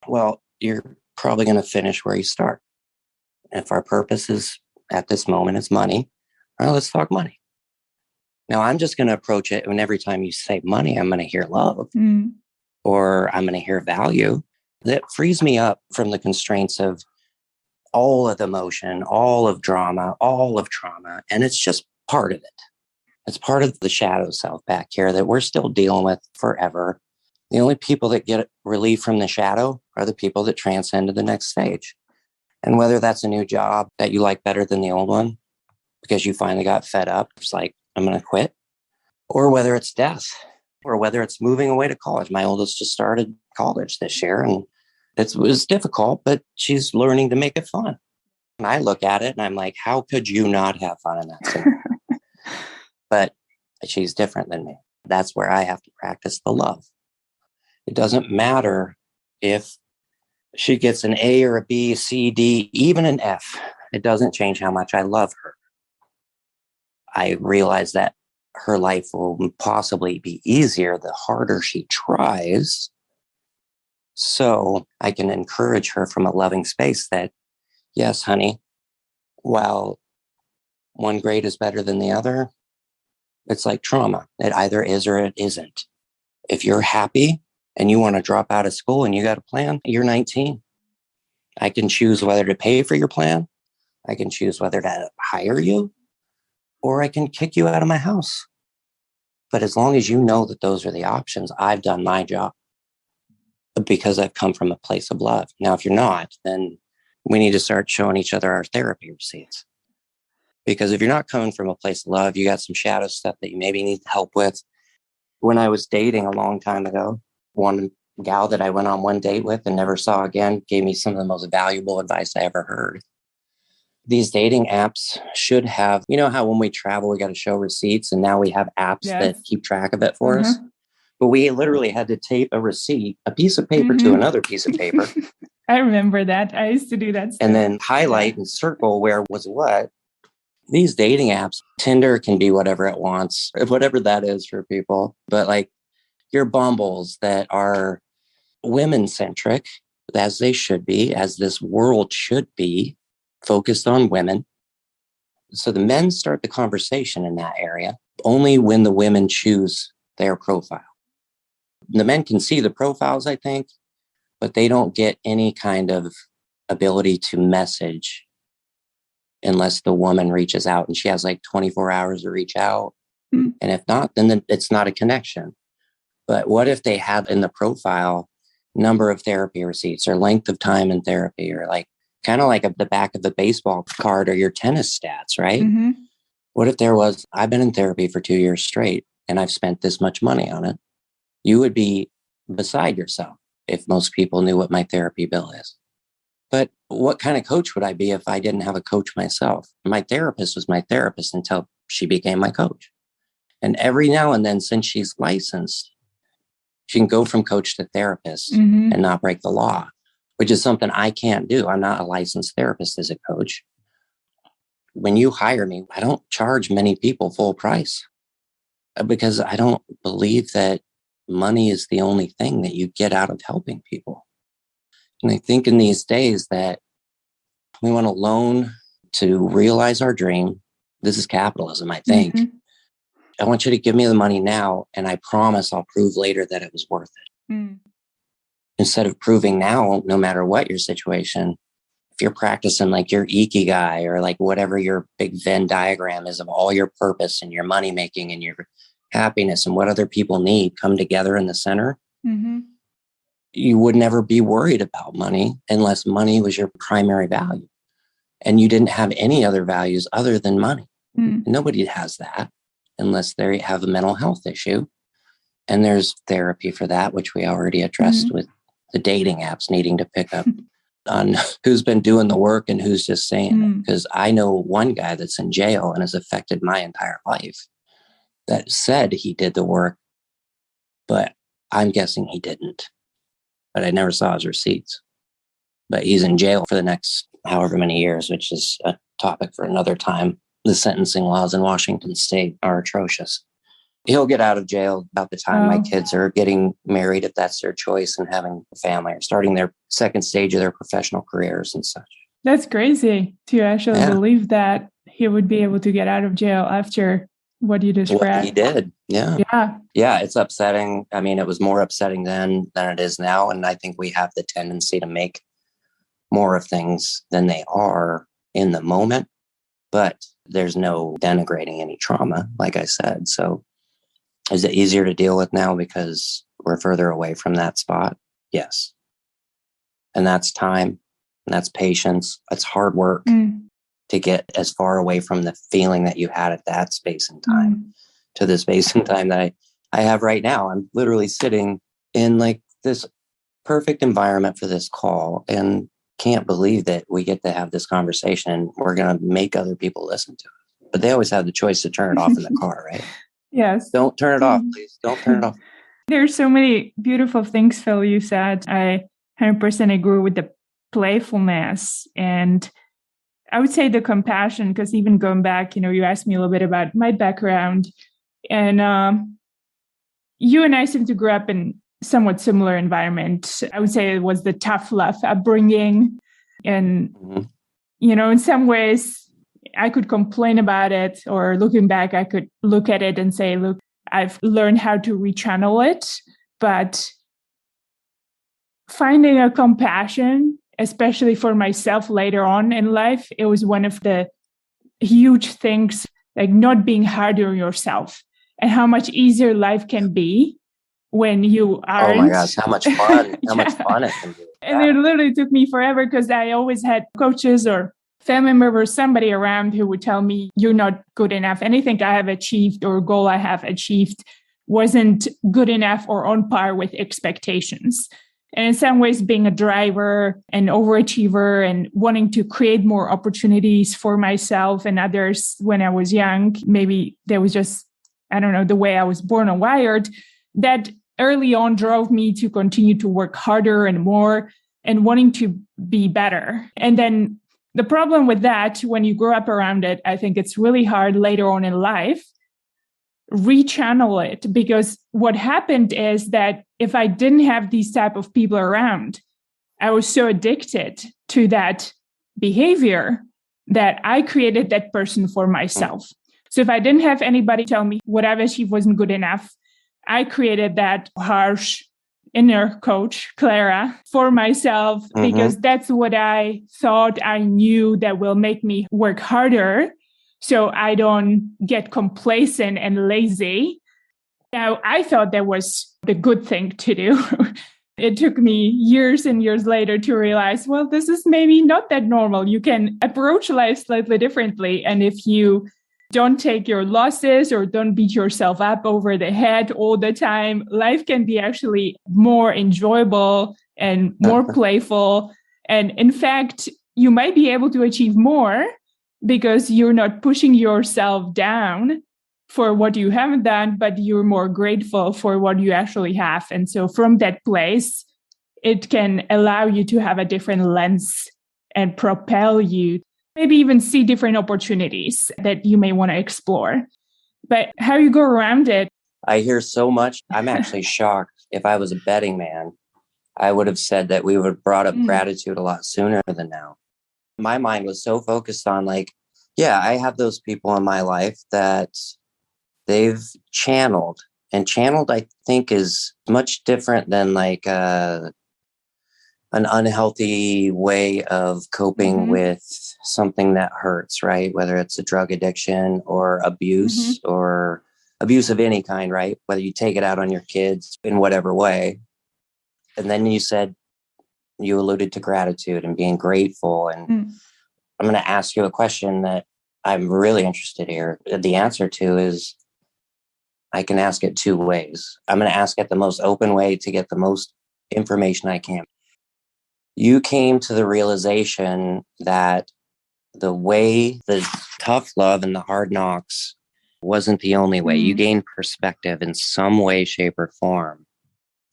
Well, you're probably going to finish where you start. If our purpose is at this moment is money, well, let's talk money. Now, I'm just going to approach it, and every time you say money, I'm going to hear love or I'm going to hear value. That frees me up from the constraints of all of the emotion, all of drama, all of trauma. And it's just part of it. It's part of the shadow self back here that we're still dealing with forever. The only people that get relief from the shadow are the people that transcend to the next stage. And whether that's a new job that you like better than the old one because you finally got fed up, it's like, I'm going to quit. Or whether it's death or whether it's moving away to college. My oldest just started college this year, and it was difficult, but she's learning to make it fun. And I look at it and I'm like, how could you not have fun in that scenario? But she's different than me. That's where I have to practice the love. It doesn't matter if she gets an A or a B, C, D, even an F. It doesn't change how much I love her. I realize that her life will possibly be easier the harder she tries. So I can encourage her from a loving space that, yes, honey, while one grade is better than the other, it's like trauma. It either is or it isn't. If you're happy and you want to drop out of school and you got a plan, you're 19. I can choose whether to pay for your plan. I can choose whether to hire you, or I can kick you out of my house. But as long as you know that those are the options, I've done my job because I've come from a place of love. Now, if you're not, then we need to start showing each other our therapy receipts. Because if you're not coming from a place of love, you got some shadow stuff that you maybe need help with. When I was dating a long time ago, one gal that I went on one date with and never saw again gave me some of the most valuable advice I ever heard. These dating apps should have, you know how when we travel, we got to show receipts, and now we have apps that keep track of it for us. But we literally had to tape a receipt, a piece of paper to another piece of paper. I remember that. I used to do that stuff. And then highlight and circle where was what. These dating apps, Tinder can be whatever it wants, whatever that is for people. But like your Bumbles that are women-centric, as they should be, as this world should be, focused on women. So the men start the conversation in that area only when the women choose their profile. The men can see the profiles, I think, but they don't get any kind of ability to message unless the woman reaches out, and she has like 24 hours to reach out. And if not, then it's not a connection. But what if they have in the profile number of therapy receipts or length of time in therapy, or like kind of like the back of the baseball card or your tennis stats, right? What if there was, I've been in therapy for 2 years straight and I've spent this much money on it? You would be beside yourself if most people knew what my therapy bill is. But what kind of coach would I be if I didn't have a coach myself? My therapist was my therapist until she became my coach. And every now and then, since she's licensed, she can go from coach to therapist and not break the law, which is something I can't do. I'm not a licensed therapist as a coach. When you hire me, I don't charge many people full price because I don't believe that money is the only thing that you get out of helping people. And I think in these days that we want a loan to realize our dream. This is capitalism, I think. I want you to give me the money now, and I promise I'll prove later that it was worth it. Instead of proving now, no matter what your situation, if you're practicing like your ikigai or like whatever your big Venn diagram is of all your purpose and your money making and your happiness and what other people need come together in the center, you would never be worried about money unless money was your primary value. And you didn't have any other values other than money. Nobody has that unless they have a mental health issue. And there's therapy for that, which we already addressed with the dating apps needing to pick up on who's been doing the work and who's just saying it. Because I know one guy that's in jail and has affected my entire life that said he did the work, but I'm guessing he didn't. But I never saw his receipts. But he's in jail for the next however many years, which is a topic for another time. The sentencing laws in Washington state are atrocious. He'll get out of jail about the time my kids are getting married, if that's their choice, and having a family or starting their second stage of their professional careers and such. That's crazy to actually believe that he would be able to get out of jail after what you described. What he did. Yeah, it's upsetting. I mean, it was more upsetting then than it is now. And I think we have the tendency to make more of things than they are in the moment. But there's no denigrating any trauma, like I said. So is it easier to deal with now because we're further away from that spot? Yes. And that's time. And that's patience. That's hard work to get as far away from the feeling that you had at that space and time to the space and time that I have right now. I'm literally sitting in like this perfect environment for this call and can't believe that we get to have this conversation and we're going to make other people listen to it. But they always have the choice to turn it off in the car, right? Yes. Don't turn it off, please. Don't turn it off. There's so many beautiful things, Phil, you said. I 100% agree with the playfulness and I would say the compassion, because even going back, you asked me a little bit about my background and you and I seem to grow up in somewhat similar environment. I would say it was the tough love upbringing. And, in some ways I could complain about it, or looking back, I could look at it and say, look, I've learned how to rechannel it, but finding a compassion, especially for myself later on in life, it was one of the huge things, like not being hard on yourself and how much easier life can be when you aren't. Oh my gosh, how much fun, how much fun it can be. And it literally took me forever because I always had coaches or family member or somebody around who would tell me, you're not good enough. Anything I have achieved or goal I have achieved wasn't good enough or on par with expectations. And in some ways, being a driver, an overachiever, and wanting to create more opportunities for myself and others when I was young, maybe there was just, I don't know, the way I was born or wired, that early on drove me to continue to work harder and more and wanting to be better. And then the problem with that, when you grow up around it, I think it's really hard later on in life, rechannel it, because what happened is that if I didn't have these type of people around, I was so addicted to that behavior that I created that person for myself. So if I didn't have anybody tell me what I've achieved wasn't good enough, I created that harsh inner coach, Clara, for myself, because that's what I thought I knew that will make me work harder so I don't get complacent and lazy. Now, I thought that was the good thing to do. It took me years and years later to realize, well, this is maybe not that normal. You can approach life slightly differently. And if you don't take your losses or don't beat yourself up over the head all the time, life can be actually more enjoyable and more playful. And in fact, you might be able to achieve more because you're not pushing yourself down for what you haven't done, but you're more grateful for what you actually have. And so from that place, it can allow you to have a different lens and propel you, maybe even see different opportunities that you may want to explore. But how you go around it. I hear so much. I'm actually shocked. If I was a betting man, I would have said that we would have brought up gratitude a lot sooner than now. My mind was so focused on like, yeah, I have those people in my life that they've channeled. And channeled, I think, is much different than like an unhealthy way of coping with something that hurts, right? Whether it's a drug addiction or abuse or abuse of any kind, right? Whether you take it out on your kids in whatever way. And then you alluded to gratitude and being grateful. And I'm going to ask you a question that I'm really interested here. The answer to is, I can ask it two ways. I'm going to ask it the most open way to get the most information I can. You came to the realization that the way the tough love and the hard knocks wasn't the only way. You gained perspective in some way, shape, or form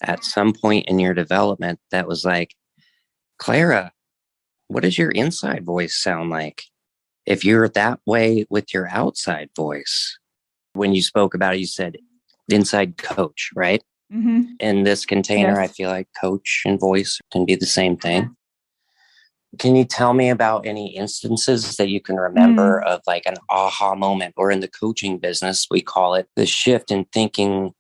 at some point in your development that was like, Clara, what does your inside voice sound like? If you're that way with your outside voice, when you spoke about it, you said inside coach, right? In this container, I feel like coach and voice can be the same thing. Can you tell me about any instances that you can remember of like an aha moment, or in the coaching business, we call it the shift in thinking,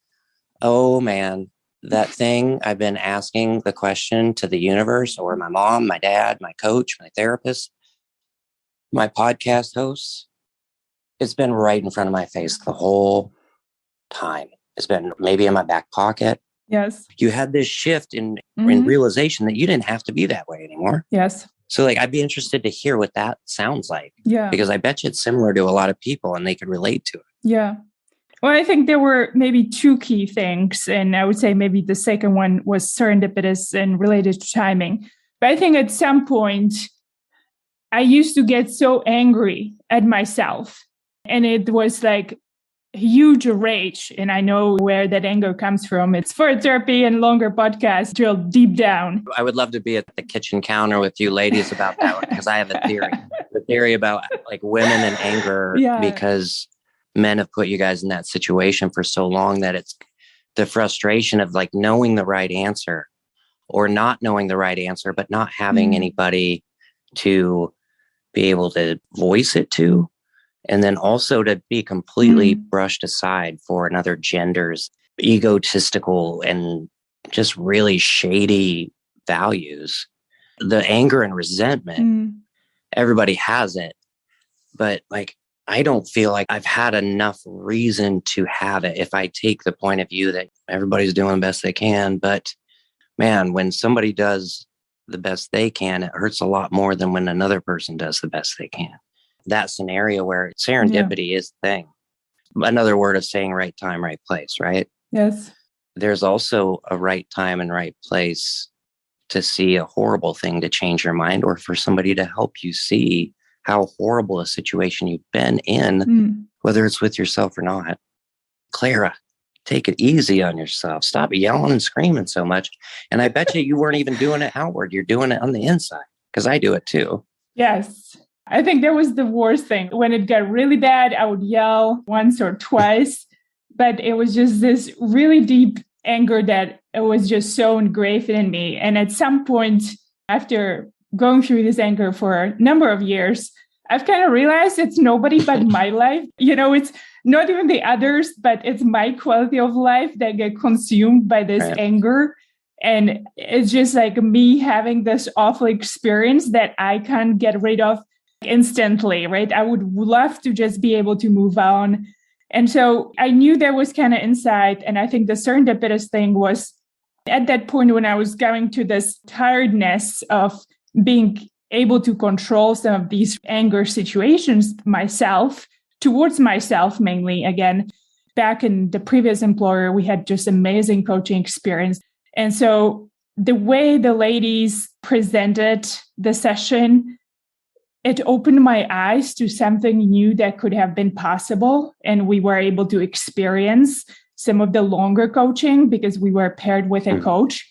oh man, that thing I've been asking the question to the universe, or my mom, my dad, my coach, my therapist, my podcast hosts, it's been right in front of my face the whole time. It's been maybe in my back pocket. Yes. You had this shift in realization that you didn't have to be that way anymore. Yes. So like, I'd be interested to hear what that sounds like. Yeah. Because I bet you it's similar to a lot of people and they could relate to it. Yeah. Well, I think there were maybe two key things. And I would say maybe the second one was serendipitous and related to timing. But I think at some point, I used to get so angry at myself. And it was like huge rage. And I know where that anger comes from. It's for therapy and longer podcast, drill deep down. I would love to be at the kitchen counter with you ladies about that one, because I have a theory. The theory about like women and anger, because men have put you guys in that situation for so long that it's the frustration of like knowing the right answer or not knowing the right answer, but not having anybody to be able to voice it to. And then also to be completely brushed aside for another gender's egotistical and just really shady values. The anger and resentment, everybody has it. But like, I don't feel like I've had enough reason to have it if I take the point of view that everybody's doing the best they can. But man, when somebody does the best they can, it hurts a lot more than when another person does the best they can. That scenario where serendipity is the thing. Another word of saying right time, right place, right? Yes. There's also a right time and right place to see a horrible thing to change your mind, or for somebody to help you see how horrible a situation you've been in, whether it's with yourself or not. Clara, take it easy on yourself. Stop yelling and screaming so much. And I bet you weren't even doing it outward. You're doing it on the inside, because I do it too. Yes. I think that was the worst thing. When it got really bad, I would yell once or twice, but it was just this really deep anger that it was just so engraved in me. And at some point, after going through this anger for a number of years, I've kind of realized it's nobody but my life. It's not even the others, but it's my quality of life that get consumed by this anger. And it's just like me having this awful experience that I can't get rid of instantly, right? I would love to just be able to move on. And so I knew there was kind of insight. And I think the serendipitous thing was at that point when I was going to this tiredness of being able to control some of these anger situations towards myself mainly. Again, back in the previous employer, we had just amazing coaching experience. And so the way the ladies presented the session, it opened my eyes to something new that could have been possible. And we were able to experience some of the longer coaching because we were paired with a coach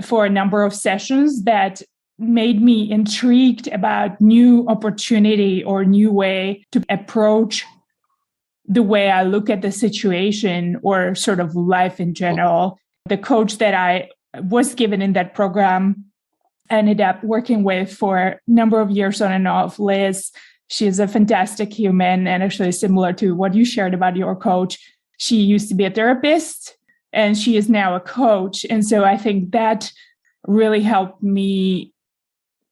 for a number of sessions that made me intrigued about new opportunity or new way to approach the way I look at the situation or sort of life in general. The coach that I was given in that program, I ended up working with for a number of years on and off, Liz. She is a fantastic human and actually similar to what you shared about your coach. She used to be a therapist and she is now a coach. And so I think that really helped me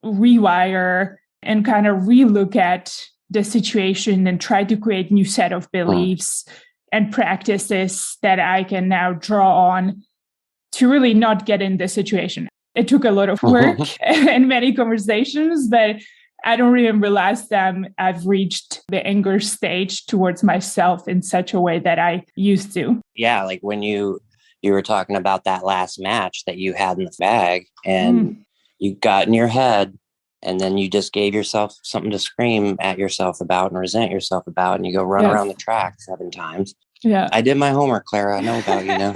rewire and kind of relook at the situation and try to create new set of beliefs and practices that I can now draw on to really not get in this situation. It took a lot of work and many conversations, but I don't even realize that I've reached the anger stage towards myself in such a way that I used to. Yeah, like when you were talking about that last match that you had in the bag and you got in your head and then you just gave yourself something to scream at yourself about and resent yourself about, and you go run around the track 7 times. Yeah. I did my homework, Clara. I know about you now.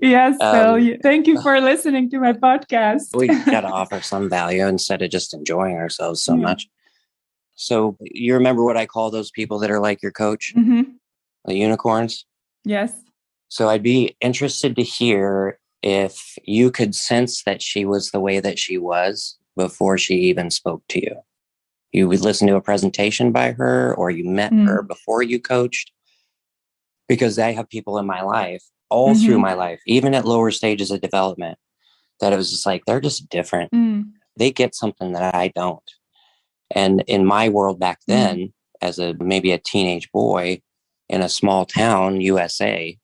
Yes, Phil. Thank you for listening to my podcast. We got to offer some value instead of just enjoying ourselves so much. So you remember what I call those people that are like your coach? The unicorns? Yes. So I'd be interested to hear if you could sense that she was the way that she was before she even spoke to you. You would listen to a presentation by her, or you met her before you coached. Because I have people in my life, all through my life, even at lower stages of development, that it was just like, they're just different. They get something that I don't. And in my world back then, as maybe a teenage boy in a small town, USA,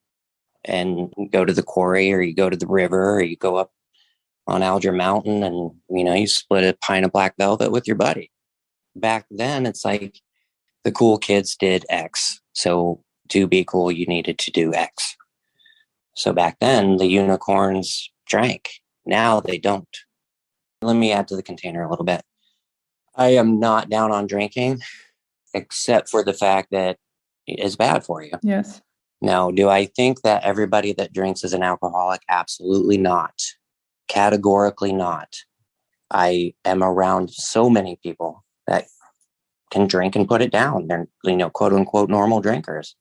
and go to the quarry or you go to the river or you go up on Alger Mountain and, you split a pint of black velvet with your buddy. Back then, it's like the cool kids did X. So To be cool, you needed to do X. So back then, the unicorns drank. Now they don't. Let me add to the container a little bit. I am not down on drinking, except for the fact that it's bad for you. Yes. Now, do I think that everybody that drinks is an alcoholic? Absolutely not. Categorically not. I am around so many people that can drink and put it down. They're, quote unquote, normal drinkers.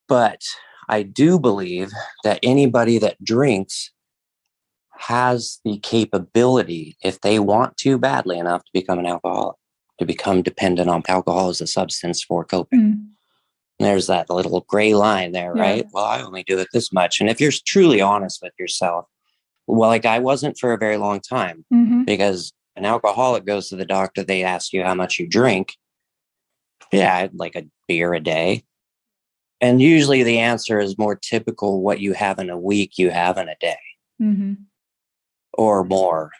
But I do believe that anybody that drinks has the capability, if they want to badly enough, to become an alcoholic, to become dependent on alcohol as a substance for coping. Mm. There's that little gray line there, right? Yeah. Well, I only do it this much. And if you're truly honest with yourself, well, like I wasn't for a very long time, because an alcoholic goes to the doctor, they ask you how much you drink. Yeah, like a beer a day. And usually the answer is more typical. What you have in a week, you have in a day or more.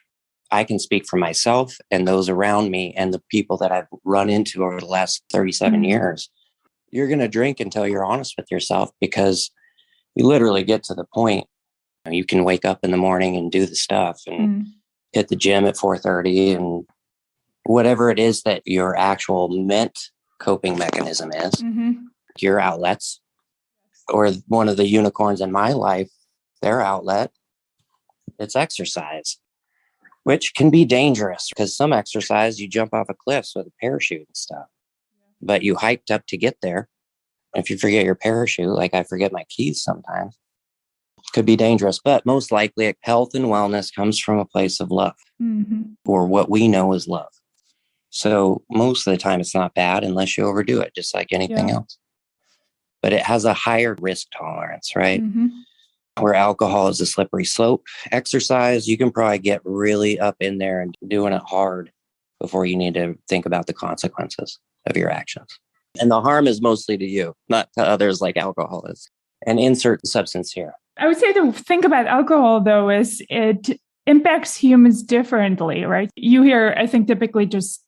I can speak for myself and those around me and the people that I've run into over the last 37 years. You're going to drink until you're honest with yourself, because you literally get to the point. You can wake up in the morning and do the stuff and hit the gym at 4:30 and whatever it is that your actual meant coping mechanism is, your outlets, or one of the unicorns in my life, their outlet, it's exercise, which can be dangerous because some exercise, you jump off a cliff with a parachute and stuff, but you hiked up to get there. If you forget your parachute, like I forget my keys sometimes, could be dangerous, but most likely health and wellness comes from a place of love, or what we know as love. So most of the time it's not bad unless you overdo it, just like anything else. But it has a higher risk tolerance, right? Where alcohol is a slippery slope. Exercise, you can probably get really up in there and doing it hard before you need to think about the consequences of your actions. And the harm is mostly to you, not to others like alcohol is. And insert substance here. I would say the thing about alcohol, though, is it impacts humans differently, right? You hear, I think, typically, just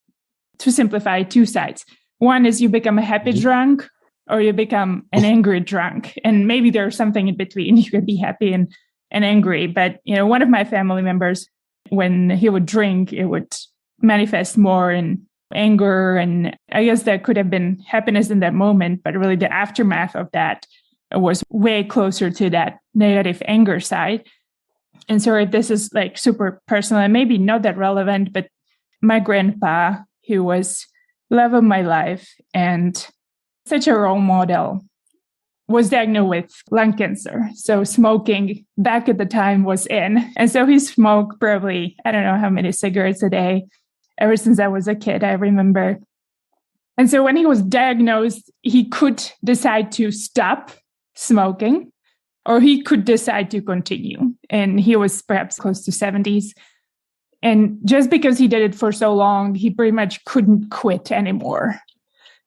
to simplify, two sides. One is you become a happy drunk, or you become an angry drunk. And maybe there's something in between. You could be happy and angry. But, one of my family members, when he would drink, it would manifest more in anger. And I guess that could have been happiness in that moment, but really the aftermath of that was way closer to that negative anger side. And sorry if this is like super personal and maybe not that relevant, but my grandpa, who was love of my life and such a role model, was diagnosed with lung cancer. So smoking back at the time was in. And so he smoked probably, I don't know how many cigarettes a day ever since I was a kid, I remember. And so when he was diagnosed, he could decide to stop smoking, or he could decide to continue. And he was perhaps close to 70s. And just because he did it for so long, he pretty much couldn't quit anymore.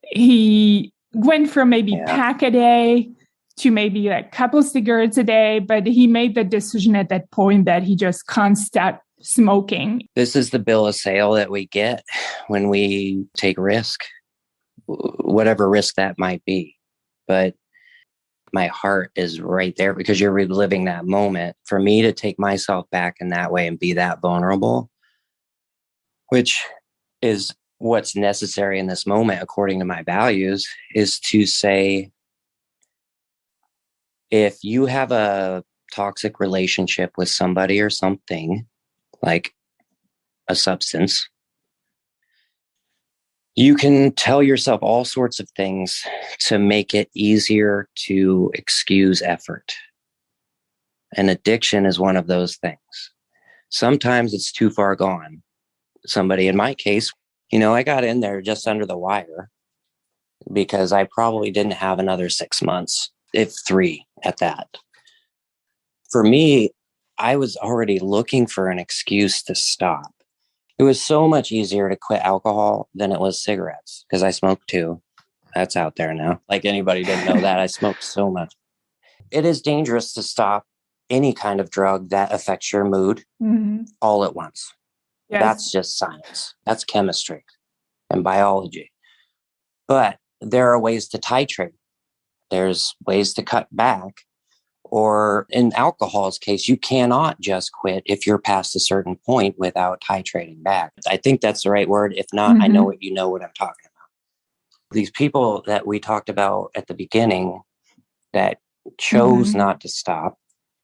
He went from maybe pack a day to maybe like a couple of cigarettes a day, but he made the decision at that point that he just can't stop smoking. This is the bill of sale that we get when we take risk, whatever risk that might be. But my heart is right there because you're reliving that moment. For me to take myself back in that way and be that vulnerable, which is what's necessary in this moment, according to my values, is to say, if you have a toxic relationship with somebody or something, like a substance, you can tell yourself all sorts of things to make it easier to excuse effort. And addiction is one of those things. Sometimes it's too far gone. Somebody, in my case, I got in there just under the wire because I probably didn't have another 6 months, if 3 at that. For me, I was already looking for an excuse to stop. It was so much easier to quit alcohol than it was cigarettes because I smoked too. That's out there now. Like anybody didn't know that. I smoked so much. It is dangerous to stop any kind of drug that affects your mood all at once. Yes. That's just science. That's chemistry and biology. But there are ways to titrate. There's ways to cut back. Or in alcohol's case, you cannot just quit if you're past a certain point without titrating back. I think that's the right word. If not, I know you know what I'm talking about. These people that we talked about at the beginning that chose not to stop,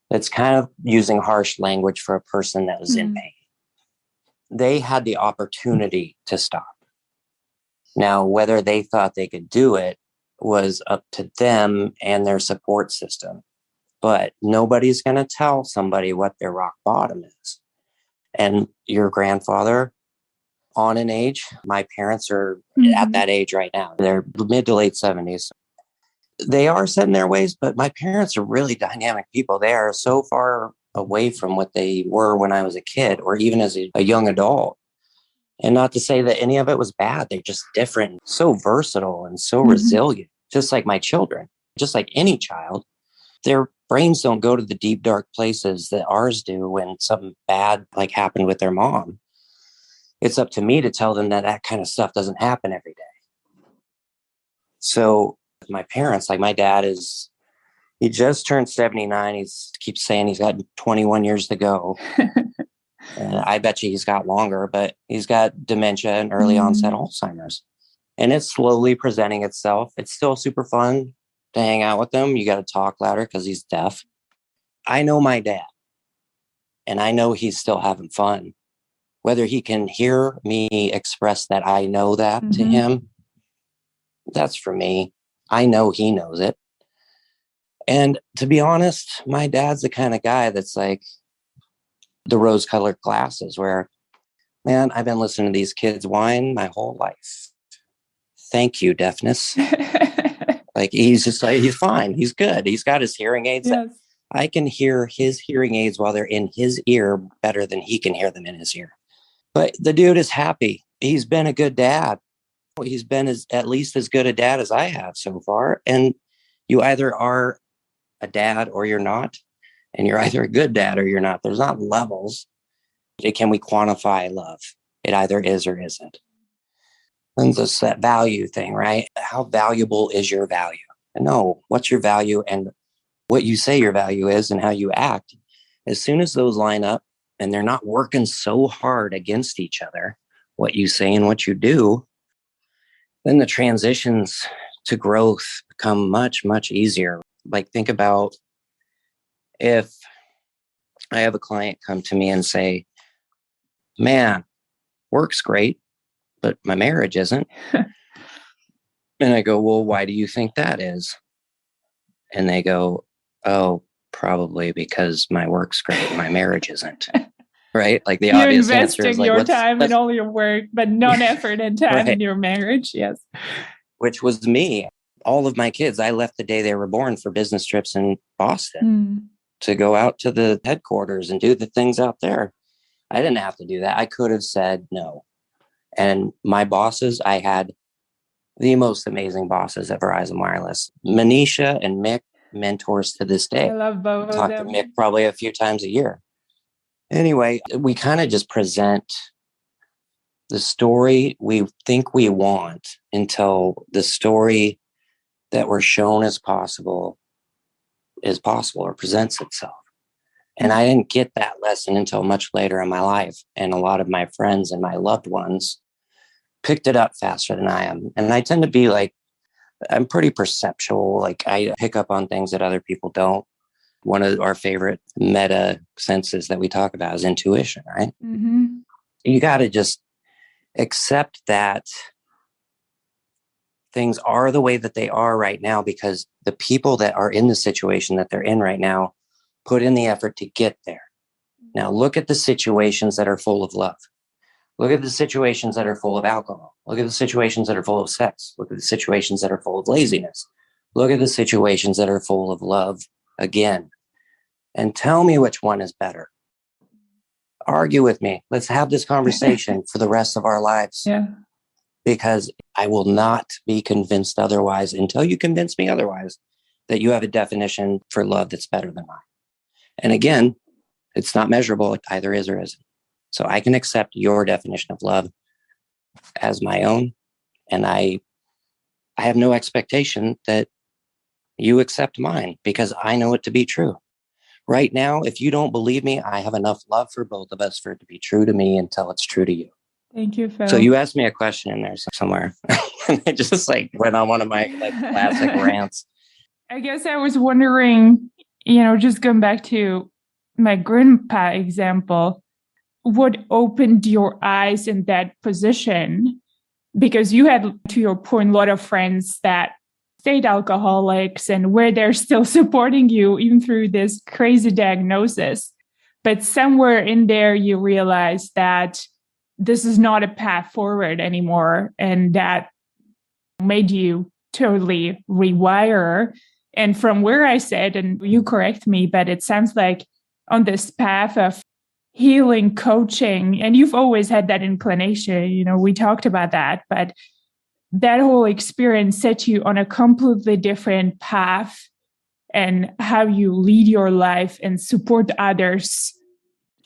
that's kind of using harsh language for a person that was in pain. They had the opportunity to stop. Now, whether they thought they could do it was up to them and their support system. But nobody's going to tell somebody what their rock bottom is. And your grandfather, on an age, my parents are at that age right now. They're mid to late 70s. They are set in their ways, but my parents are really dynamic people. They are so far away from what they were when I was a kid or even as a young adult. And not to say that any of it was bad. They're just different, so versatile and so resilient, just like my children, just like any child. Their brains don't go to the deep, dark places that ours do when something bad like happened with their mom. It's up to me to tell them that that kind of stuff doesn't happen every day. So my parents, like my dad he just turned 79. He keeps saying he's got 21 years to go. And I bet you he's got longer, but he's got dementia and early onset Alzheimer's. And it's slowly presenting itself. It's still super fun to hang out with him. You got to talk louder because he's deaf. I know my dad, and I know he's still having fun. Whether he can hear me express that I know that to him, that's for me. I know he knows it. And to be honest, my dad's the kind of guy that's like the rose-colored glasses where, man, I've been listening to these kids whine my whole life. Thank you, deafness. Like, he's just like, he's fine. He's good. He's got his hearing aids. Yes. I can hear his hearing aids while they're in his ear better than he can hear them in his ear. But the dude is happy. He's been a good dad. He's been at least as good a dad as I have so far. And you either are a dad or you're not. And you're either a good dad or you're not. There's not levels. Can we quantify love? It either is or isn't. And this that value thing, right? How valuable is your value? No, what's your value and what you say your value is and how you act. As soon as those line up and they're not working so hard against each other, what you say and what you do, then the transitions to growth become much, much easier. Like, think about if I have a client come to me and say, man, work's great, but my marriage isn't. And I go, well, why do you think that is? And they go, oh, probably because my work's great, my marriage isn't. Right? Like the obvious answer is like, your time and all your work, but not effort and time in your marriage. Yes. Which was me. All of my kids, I left the day they were born for business trips in Boston to go out to the headquarters and do the things out there. I didn't have to do that. I could have said no. And my bosses, I had the most amazing bosses at Verizon Wireless. Manisha and Mick, mentors to this day. I love both of them. Talk to Mick probably a few times a year. Anyway, we kind of just present the story we think we want until the story that we're shown is possible or presents itself. And I didn't get that lesson until much later in my life. And a lot of my friends and my loved ones picked it up faster than I am. And I tend to be like, I'm pretty perceptual. Like, I pick up on things that other people don't. One of our favorite meta senses that we talk about is intuition, right? You got to just accept that things are the way that they are right now because the people that are in the situation that they're in right now put in the effort to get there. Now, look at the situations that are full of love. Look at the situations that are full of alcohol. Look at the situations that are full of sex. Look at the situations that are full of laziness. Look at the situations that are full of love again. And tell me which one is better. Argue with me. Let's have this conversation for the rest of our lives. Yeah. Because I will not be convinced otherwise until you convince me otherwise that you have a definition for love that's better than mine. And again, it's not measurable. It either is or isn't. So I can accept your definition of love as my own. And I have no expectation that you accept mine because I know it to be true. Right now, if you don't believe me, I have enough love for both of us for it to be true to me until it's true to you. Thank you, Phil. So you asked me a question in there somewhere. And I just went on one of my classic rants. I guess I was wondering, just going back to my grandpa example, what opened your eyes in that position? Because you had, to your point, a lot of friends that stayed alcoholics and where they're still supporting you even through this crazy diagnosis. But somewhere in there, you realize that this is not a path forward anymore. And that made you totally rewire. And from where I said, and you correct me, but it sounds like on this path of healing, coaching, and you've always had that inclination, we talked about that, but that whole experience set you on a completely different path and how you lead your life and support others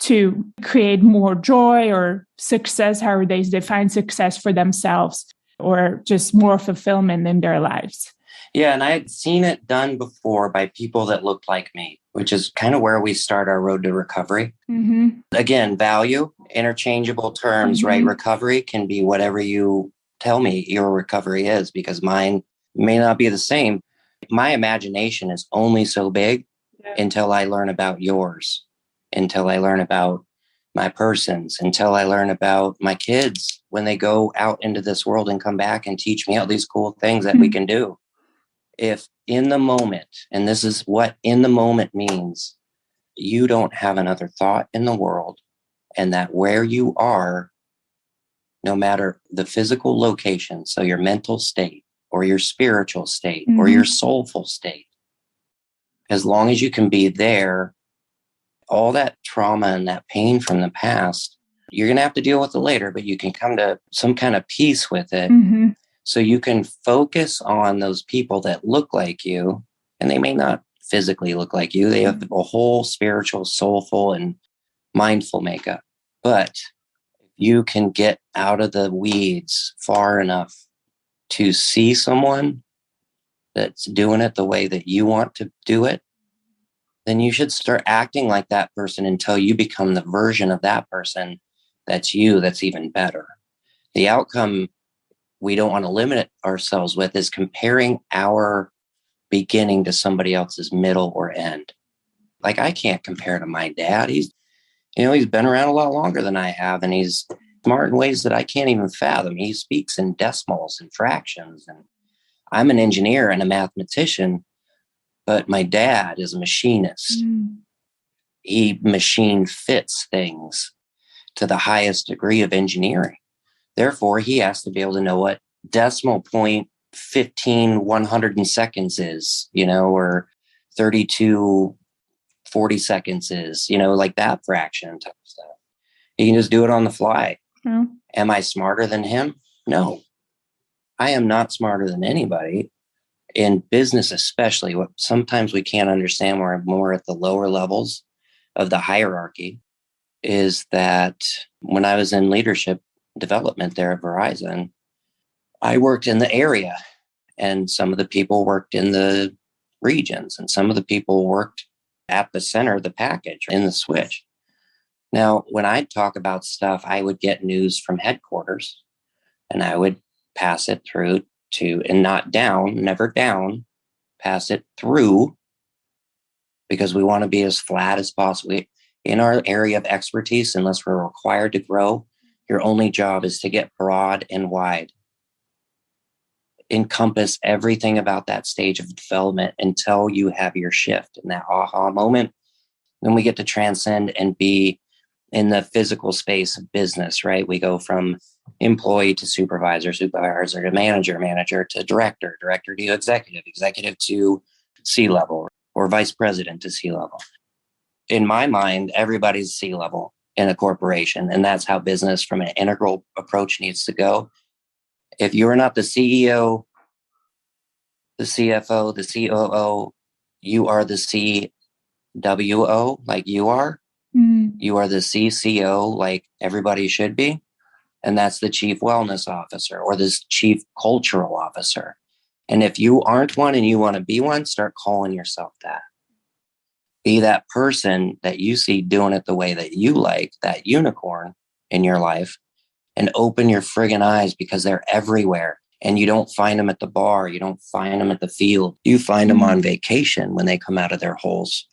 to create more joy or success, how they define success for themselves, or just more fulfillment in their lives. Yeah, and I had seen it done before by people that looked like me, which is kind of where we start our road to recovery. Mm-hmm. Again, value, interchangeable terms, mm-hmm. right? Recovery can be whatever you tell me your recovery is, because mine may not be the same. My imagination is only so big until I learn about yours, until I learn about my persons, until I learn about my kids when they go out into this world and come back and teach me all these cool things that we can do. If in the moment, and this is what in the moment means, you don't have another thought in the world, and that where you are, no matter the physical location, so your mental state or your spiritual state or your soulful state, as long as you can be there, all that trauma and that pain from the past, you're going to have to deal with it later, but you can come to some kind of peace with it. Mm-hmm. So you can focus on those people that look like you, and they may not physically look like you. They have a whole spiritual, soulful, and mindful makeup. But you can get out of the weeds far enough to see someone that's doing it the way that you want to do it, then you should start acting like that person until you become the version of that person that's you, that's even better. The outcome we don't want to limit ourselves with is comparing our beginning to somebody else's middle or end. Like, I can't compare to my dad. He's been around a lot longer than I have, and he's smart in ways that I can't even fathom. He speaks in decimals and fractions, and I'm an engineer and a mathematician, but my dad is a machinist. He machine fits things to the highest degree of engineering. Therefore, he has to be able to know what decimal point 15 100 is, or 32 40 seconds is, like that fraction type of stuff. He can just do it on the fly. Am I smarter than him? No, I am not smarter than anybody. In business, especially, what sometimes we can't understand when we're at the lower levels of the hierarchy is that when I was in leadership development there at Verizon, I worked in the area, and some of the people worked in the regions, and some of the people worked at the center of the package in the switch. Now, when I'd talk about stuff, I would get news from headquarters, and I would pass it through to, and not down, never down, pass it through, because we want to be as flat as possible. In our area of expertise, unless we're required to grow, your only job is to get broad and wide. Encompass everything about that stage of development until you have your shift and that aha moment. Then we get to transcend and be in the physical space of business, right? We go from employee to supervisor, supervisor to manager to director to executive to C-level, or vice president to C-level. In my mind, everybody's C-level in a corporation, and that's how business from an integral approach needs to go. If you're not the CEO, the CFO, the COO, you are the CWO, like you are. You are the CCO, like everybody should be. And that's the chief wellness officer or this chief cultural officer. And if you aren't one and you want to be one, start calling yourself that. Be that person that you see doing it the way that you like, that unicorn in your life, and open your friggin' eyes, because they're everywhere. And you don't find them at the bar. You don't find them at the field. You find them on vacation when they come out of their holes,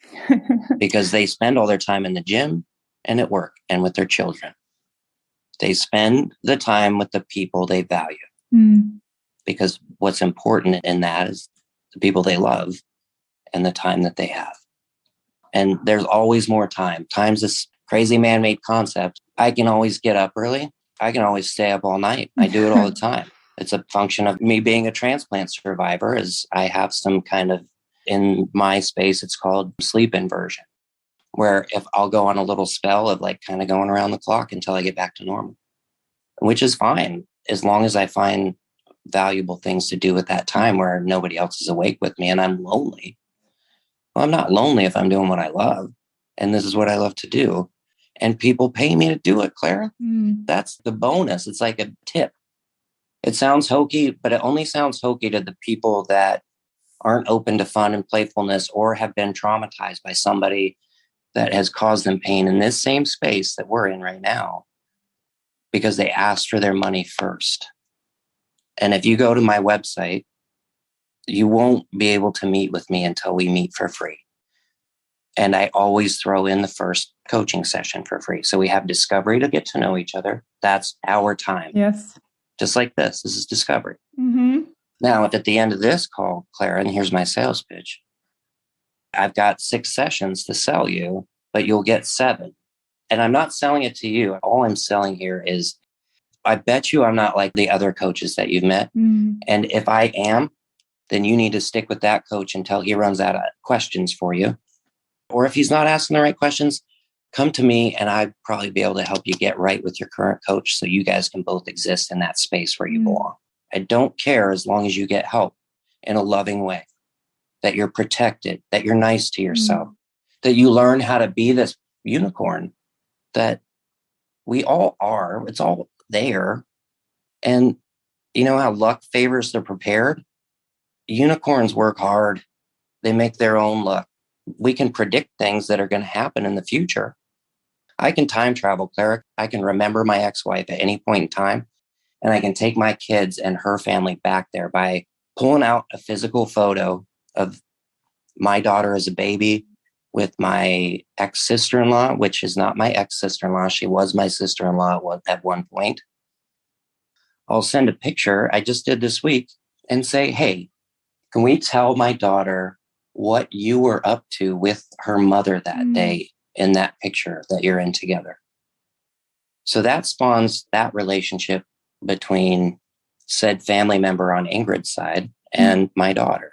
because they spend all their time in the gym and at work and with their children. They spend the time with the people they value, because what's important in that is the people they love and the time that they have. And there's always more time. Time's this crazy man-made concept. I can always get up early. I can always stay up all night. I do it all the time. It's a function of me being a transplant survivor. Is I have some kind of, in my space, it's called sleep inversion, where if I'll go on a little spell of like kind of going around the clock until I get back to normal, which is fine as long as I find valuable things to do at that time where nobody else is awake with me and I'm lonely. Well, I'm not lonely if I'm doing what I love. And this is what I love to do. And people pay me to do it, Clara. That's the bonus. It's like a tip. It sounds hokey, but it only sounds hokey to the people that aren't open to fun and playfulness, or have been traumatized by somebody that has caused them pain in this same space that we're in right now, because they asked for their money first. And if you go to my website, you won't be able to meet with me until we meet for free. And I always throw in the first coaching session for free. So we have discovery to get to know each other. That's our time. Yes. Just like this. This is discovery. Now, if at the end of this call, Clara, and here's my sales pitch, I've got 6 sessions to sell you, but you'll get 7. And I'm not selling it to you. All I'm selling here is, I bet you I'm not like the other coaches that you've met. And if I am, then you need to stick with that coach until he runs out of questions for you. Or if he's not asking the right questions, come to me and I'd probably be able to help you get right with your current coach so you guys can both exist in that space where you belong. I don't care as long as you get help in a loving way, that you're protected, that you're nice to yourself, that you learn how to be this unicorn that we all are. It's all there. And you know how luck favors the prepared? Unicorns work hard. They make their own luck. We can predict things that are going to happen in the future. I can time travel, Clara. I can remember my ex-wife at any point in time, and I can take my kids and her family back there by pulling out a physical photo of my daughter as a baby with my ex-sister-in-law, which is not my ex-sister-in-law. She was my sister-in-law at one point. I'll send a picture I just did this week and say, hey, can we tell my daughter what you were up to with her mother that day in that picture that you're in together? So that spawns that relationship between said family member on Ingrid's side and my daughter.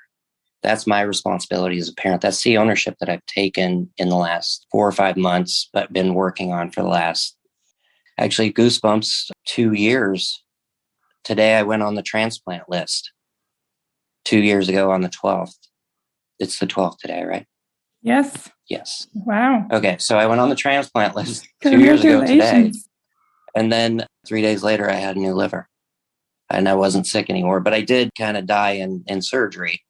That's my responsibility as a parent. That's the ownership that I've taken in the last 4 or 5 months, but been working on for the last, actually, goosebumps, 2 years. Today I went on the transplant list. 2 years ago on the 12th. It's the 12th today, right? Yes. Yes. Wow. Okay, so I went on the transplant list 2 years ago today. And then 3 days later, I had a new liver. And I wasn't sick anymore, but I did kind of die in surgery.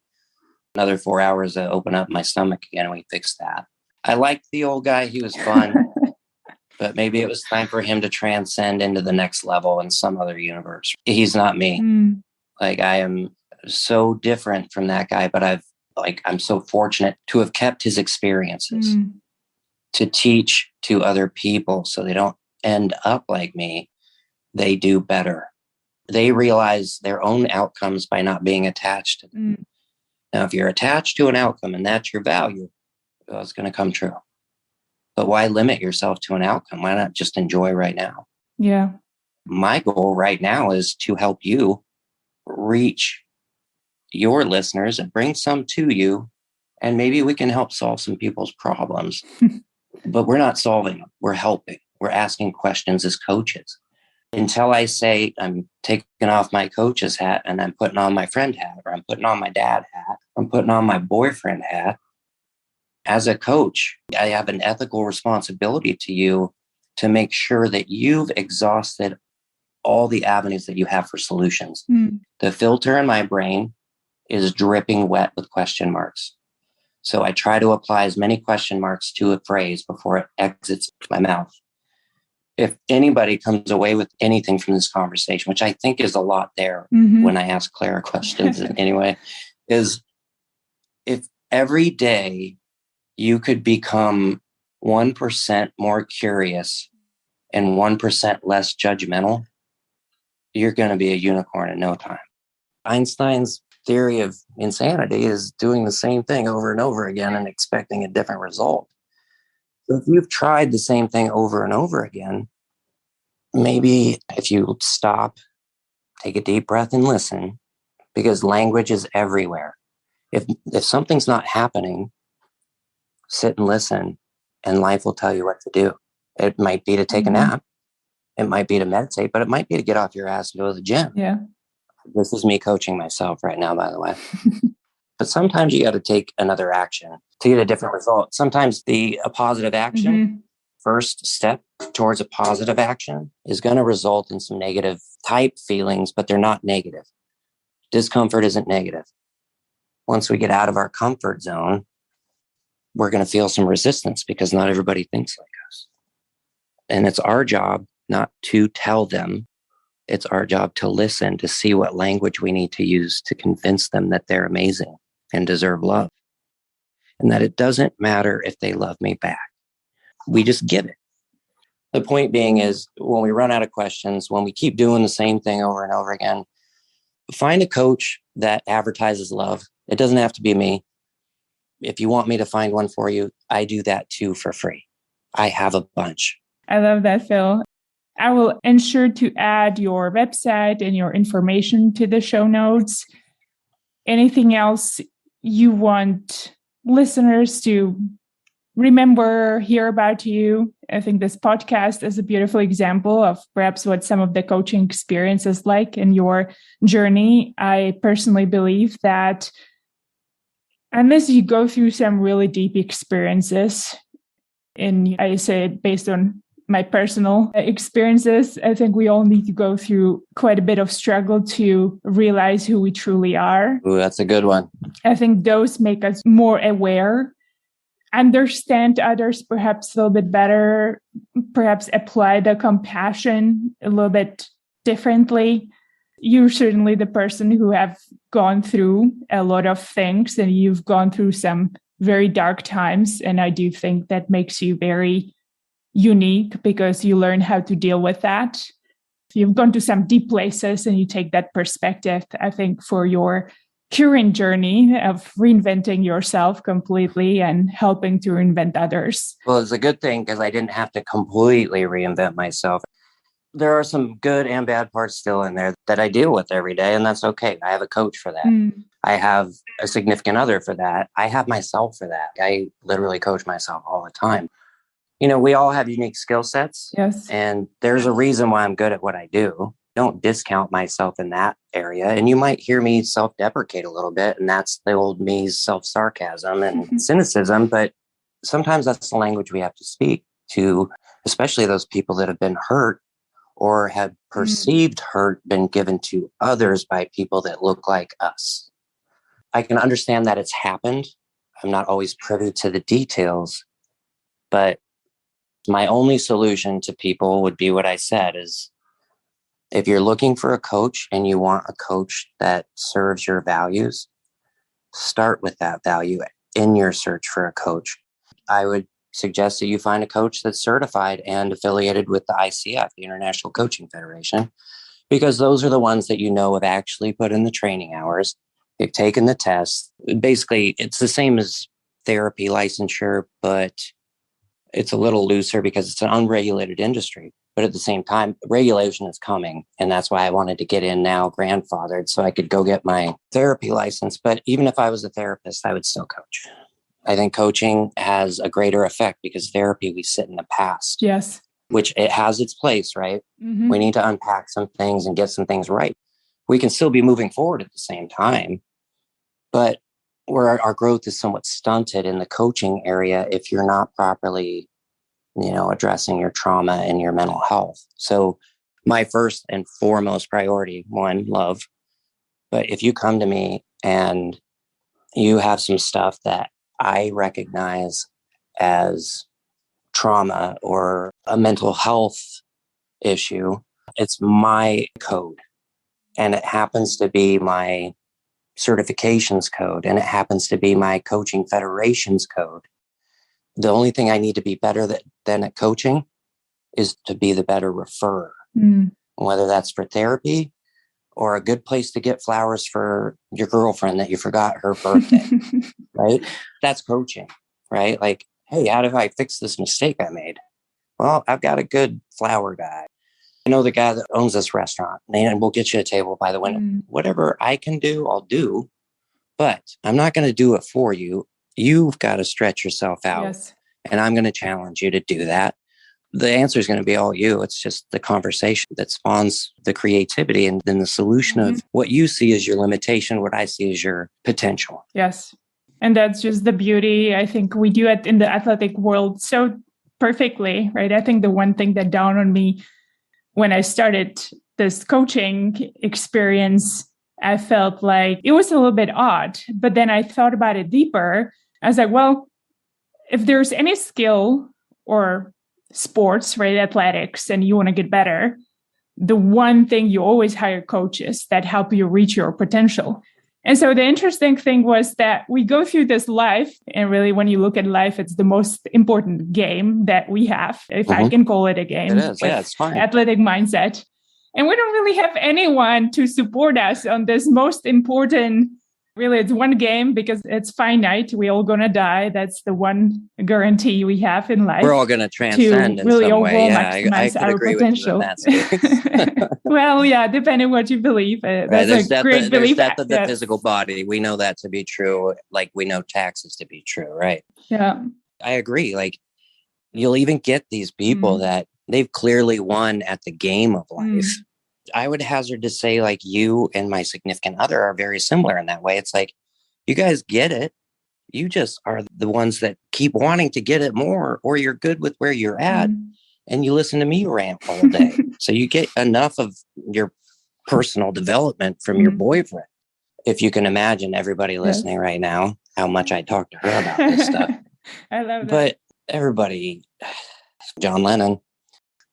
Another 4 hours to open up my stomach again, and we fixed that. I liked the old guy. He was fun. But maybe it was time for him to transcend into the next level in some other universe. He's not me. Like, I am so different from that guy, but I'm so fortunate to have kept his experiences to teach to other people so they don't end up like me. They do better. They realize their own outcomes by not being attached to them. Now, if you're attached to an outcome and that's your value, well, it's going to come true. But why limit yourself to an outcome? Why not just enjoy right now? Yeah. My goal right now is to help you reach your listeners and bring some to you. And maybe we can help solve some people's problems. But we're not solving them. We're helping. We're asking questions as coaches. Until I say I'm taking off my coach's hat and I'm putting on my friend hat, or I'm putting on my dad hat, or I'm putting on my boyfriend hat. As a coach, I have an ethical responsibility to you to make sure that you've exhausted all the avenues that you have for solutions. The filter in my brain is dripping wet with question marks. So I try to apply as many question marks to a phrase before it exits my mouth. If anybody comes away with anything from this conversation, which I think is a lot there when I ask Clara questions anyway, is if every day you could become 1% more curious and 1% less judgmental, you're going to be a unicorn in no time. Einstein's theory of insanity is doing the same thing over and over again and expecting a different result. So if you've tried the same thing over and over again, maybe if you stop, take a deep breath and listen, because language is everywhere. If something's not happening, sit and listen, and life will tell you what to do. It might be to take a nap. It might be to meditate, but it might be to get off your ass and go to the gym. Yeah. This is me coaching myself right now, by the way. But sometimes you got to take another action to get a different result. Sometimes a positive action, first step towards a positive action, is going to result in some negative type feelings, but they're not negative. Discomfort isn't negative. Once we get out of our comfort zone, we're going to feel some resistance because not everybody thinks like us. And it's our job not to tell them. It's our job to listen, to see what language we need to use to convince them that they're amazing and deserve love. And that it doesn't matter if they love me back. We just give it. The point being is when we run out of questions, when we keep doing the same thing over and over again, find a coach that advertises love. It doesn't have to be me. If you want me to find one for you, I do that too for free. I have a bunch. I love that, Phil. I will ensure to add your website and your information to the show notes. Anything else you want listeners to remember, hear about you? I think this podcast is a beautiful example of perhaps what some of the coaching experience is like in your journey. I personally believe that unless you go through some really deep experiences, and I say it based on my personal experiences, I think we all need to go through quite a bit of struggle to realize who we truly are. Ooh, that's a good one. I think those make us more aware, understand others perhaps a little bit better, perhaps apply the compassion a little bit differently. You're certainly the person who have gone through a lot of things, and you've gone through some very dark times. And I do think that makes you very unique because you learn how to deal with that. You've gone to some deep places and you take that perspective, I think, for your current journey of reinventing yourself completely and helping to reinvent others. Well, it's a good thing because I didn't have to completely reinvent myself. There are some good and bad parts still in there that I deal with every day, and that's okay. I have a coach for that. I have a significant other for that. I have myself for that. I literally coach myself all the time. You know, we all have unique skill sets. Yes. And there's a reason why I'm good at what I do. Don't discount myself in that area. And you might hear me self-deprecate a little bit, and that's the old me's self-sarcasm and cynicism. But sometimes that's the language we have to speak to, especially those people that have been hurt or have perceived hurt been given to others by people that look like us. I can understand that it's happened. I'm not always privy to the details, but my only solution to people would be what I said is, if you're looking for a coach and you want a coach that serves your values, start with that value in your search for a coach. I would suggest that you find a coach that's certified and affiliated with the ICF, the International Coaching Federation, because those are the ones that you know have actually put in the training hours. They've taken the tests. Basically, it's the same as therapy licensure, but it's a little looser because it's an unregulated industry. But at the same time, regulation is coming. And that's why I wanted to get in now, grandfathered, so I could go get my therapy license. But even if I was a therapist, I would still coach. I think coaching has a greater effect because therapy, we sit in the past. Yes. Which it has its place, right? We need to unpack some things and get some things right. We can still be moving forward at the same time. But where our growth is somewhat stunted in the coaching area if you're not properly, addressing your trauma and your mental health. So my first and foremost priority, one, love. But if you come to me and you have some stuff that I recognize as trauma or a mental health issue. It's my code, and it happens to be my certifications code, and it happens to be my coaching federation's code. The only thing I need to be better than at coaching is to be the better referrer, whether that's for therapy or a good place to get flowers for your girlfriend that you forgot her birthday, right? That's coaching, right? Like, hey, how do I fix this mistake I made? Well, I've got a good flower guy. I know the guy that owns this restaurant, and we'll get you a table by the window. Whatever I can do, I'll do, but I'm not going to do it for you. You've got to stretch yourself out, and I'm going to challenge you to do that. The answer is going to be all you. It's just the conversation that spawns the creativity, and then the solution of what you see as your limitation, what I see as your potential. Yes. And that's just the beauty. I think we do it in the athletic world so perfectly, right? I think the one thing that dawned on me when I started this coaching experience, I felt like it was a little bit odd. But then I thought about it deeper. I was like, well, if there's any skill or sports, right, athletics, and you want to get better, the one thing you always hire coaches that help you reach your potential. And so the interesting thing was that we go through this life, and really when you look at life, it's the most important game that we have, if I can call it a game. It is, yeah, it's fine. Athletic mindset. And we don't really have anyone to support us on this most important, really, it's one game because it's finite. We're all going to die. That's the one guarantee we have in life. We're all going to transcend in really some way. Yeah, maximize I could our agree potential. with you in that. Well, yeah, depending on what you believe. Right, That's a great belief. There's death of the physical body. We know that to be true. Like we know taxes to be true, right? Yeah. I agree. Like you'll even get these people that they've clearly won at the game of life. I would hazard to say like you and my significant other are very similar in that way. It's like, you guys get it. You just are the ones that keep wanting to get it more, or you're good with where you're at and you listen to me rant all day. So you get enough of your personal development from your boyfriend. If you can imagine everybody listening right now, how much I talk to her about this stuff. I love that. But everybody, John Lennon,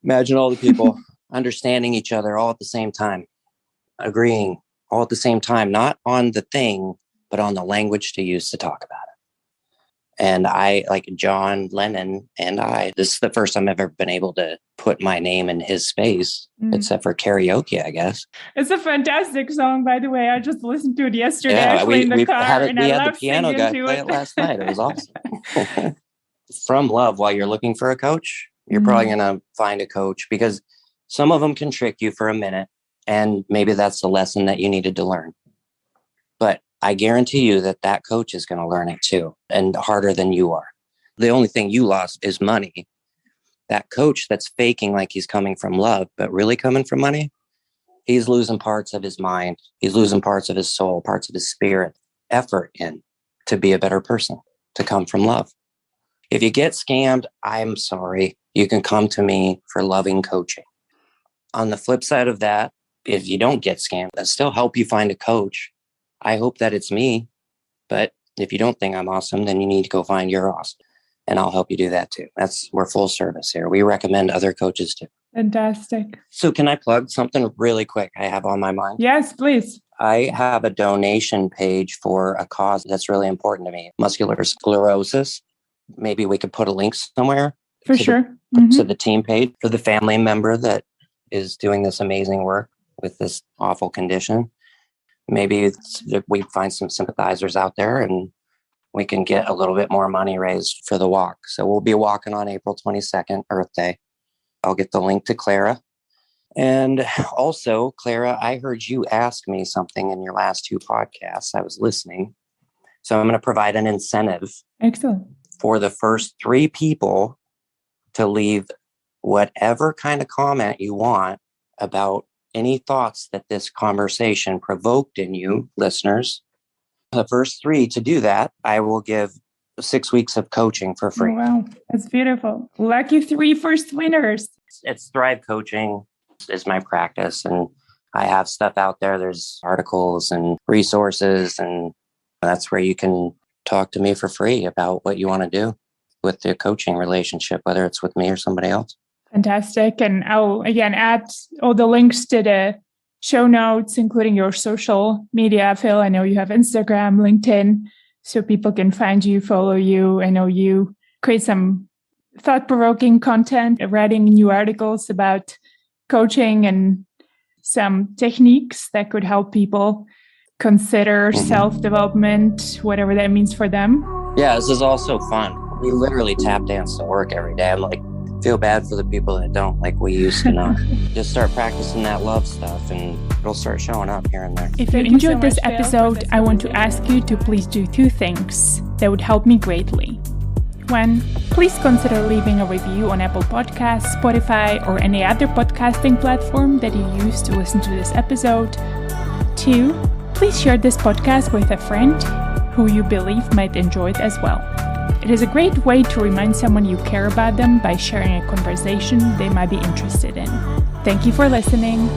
imagine all the people understanding each other all at the same time, agreeing all at the same time, not on the thing, but on the language to use to talk about it. And I, like John Lennon and this is the first time I've ever been able to put my name in his space, except for karaoke, I guess. It's a fantastic song, by the way. I just listened to it yesterday, in the car. We had the piano guy play it last night. It was awesome. From love, while you're looking for a coach, you're probably going to find a coach, because some of them can trick you for a minute. And maybe that's the lesson that you needed to learn. But I guarantee you that coach is going to learn it too, and harder than you are. The only thing you lost is money. That coach that's faking like he's coming from love, but really coming from money, he's losing parts of his mind. He's losing parts of his soul, parts of his spirit, effort in to be a better person, to come from love. If you get scammed, I'm sorry. You can come to me for loving coaching. On the flip side of that, if you don't get scammed, that still help you find a coach. I hope that it's me, but if you don't think I'm awesome, then you need to go find your awesome, and I'll help you do that too. We're full service here. We recommend other coaches too. Fantastic. So can I plug something really quick I have on my mind? Yes, please. I have a donation page for a cause that's really important to me, muscular sclerosis. Maybe we could put a link somewhere. For sure. To the team page for the family member that is doing this amazing work with this awful condition. Maybe we find some sympathizers out there and we can get a little bit more money raised for the walk. So we'll be walking on April 22nd, Earth Day. I'll get the link to Clara. And also, Clara, I heard you ask me something in your last two podcasts. I was listening. So I'm going to provide an incentive. Excellent. For the first 3 people to leave whatever kind of comment you want about any thoughts that this conversation provoked in you, listeners. The first 3 to do that, I will give 6 weeks of coaching for free. Oh, wow, that's beautiful. Lucky 3 first winners. It's Thrive Coaching is my practice, and I have stuff out there. There's articles and resources, and that's where you can talk to me for free about what you want to do with the coaching relationship, whether it's with me or somebody else. Fantastic. And I'll again add all the links to the show notes, including your social media, Phil. I know you have Instagram, LinkedIn, so people can find you, follow you. I know you create some thought-provoking content, writing new articles about coaching and some techniques that could help people consider self-development, whatever that means for them. Yeah, this is also fun. We literally tap dance to work every day. I'm like, feel bad for the people that don't, like we used to not. Just start practicing that love stuff and it'll start showing up here and there. If you enjoyed this episode, I want to ask you to please do 2 things that would help me greatly. 1, please consider leaving a review on Apple Podcasts, Spotify, or any other podcasting platform that you use to listen to this episode. 2, please share this podcast with a friend who you believe might enjoy it as well. It is a great way to remind someone you care about them by sharing a conversation they might be interested in. Thank you for listening.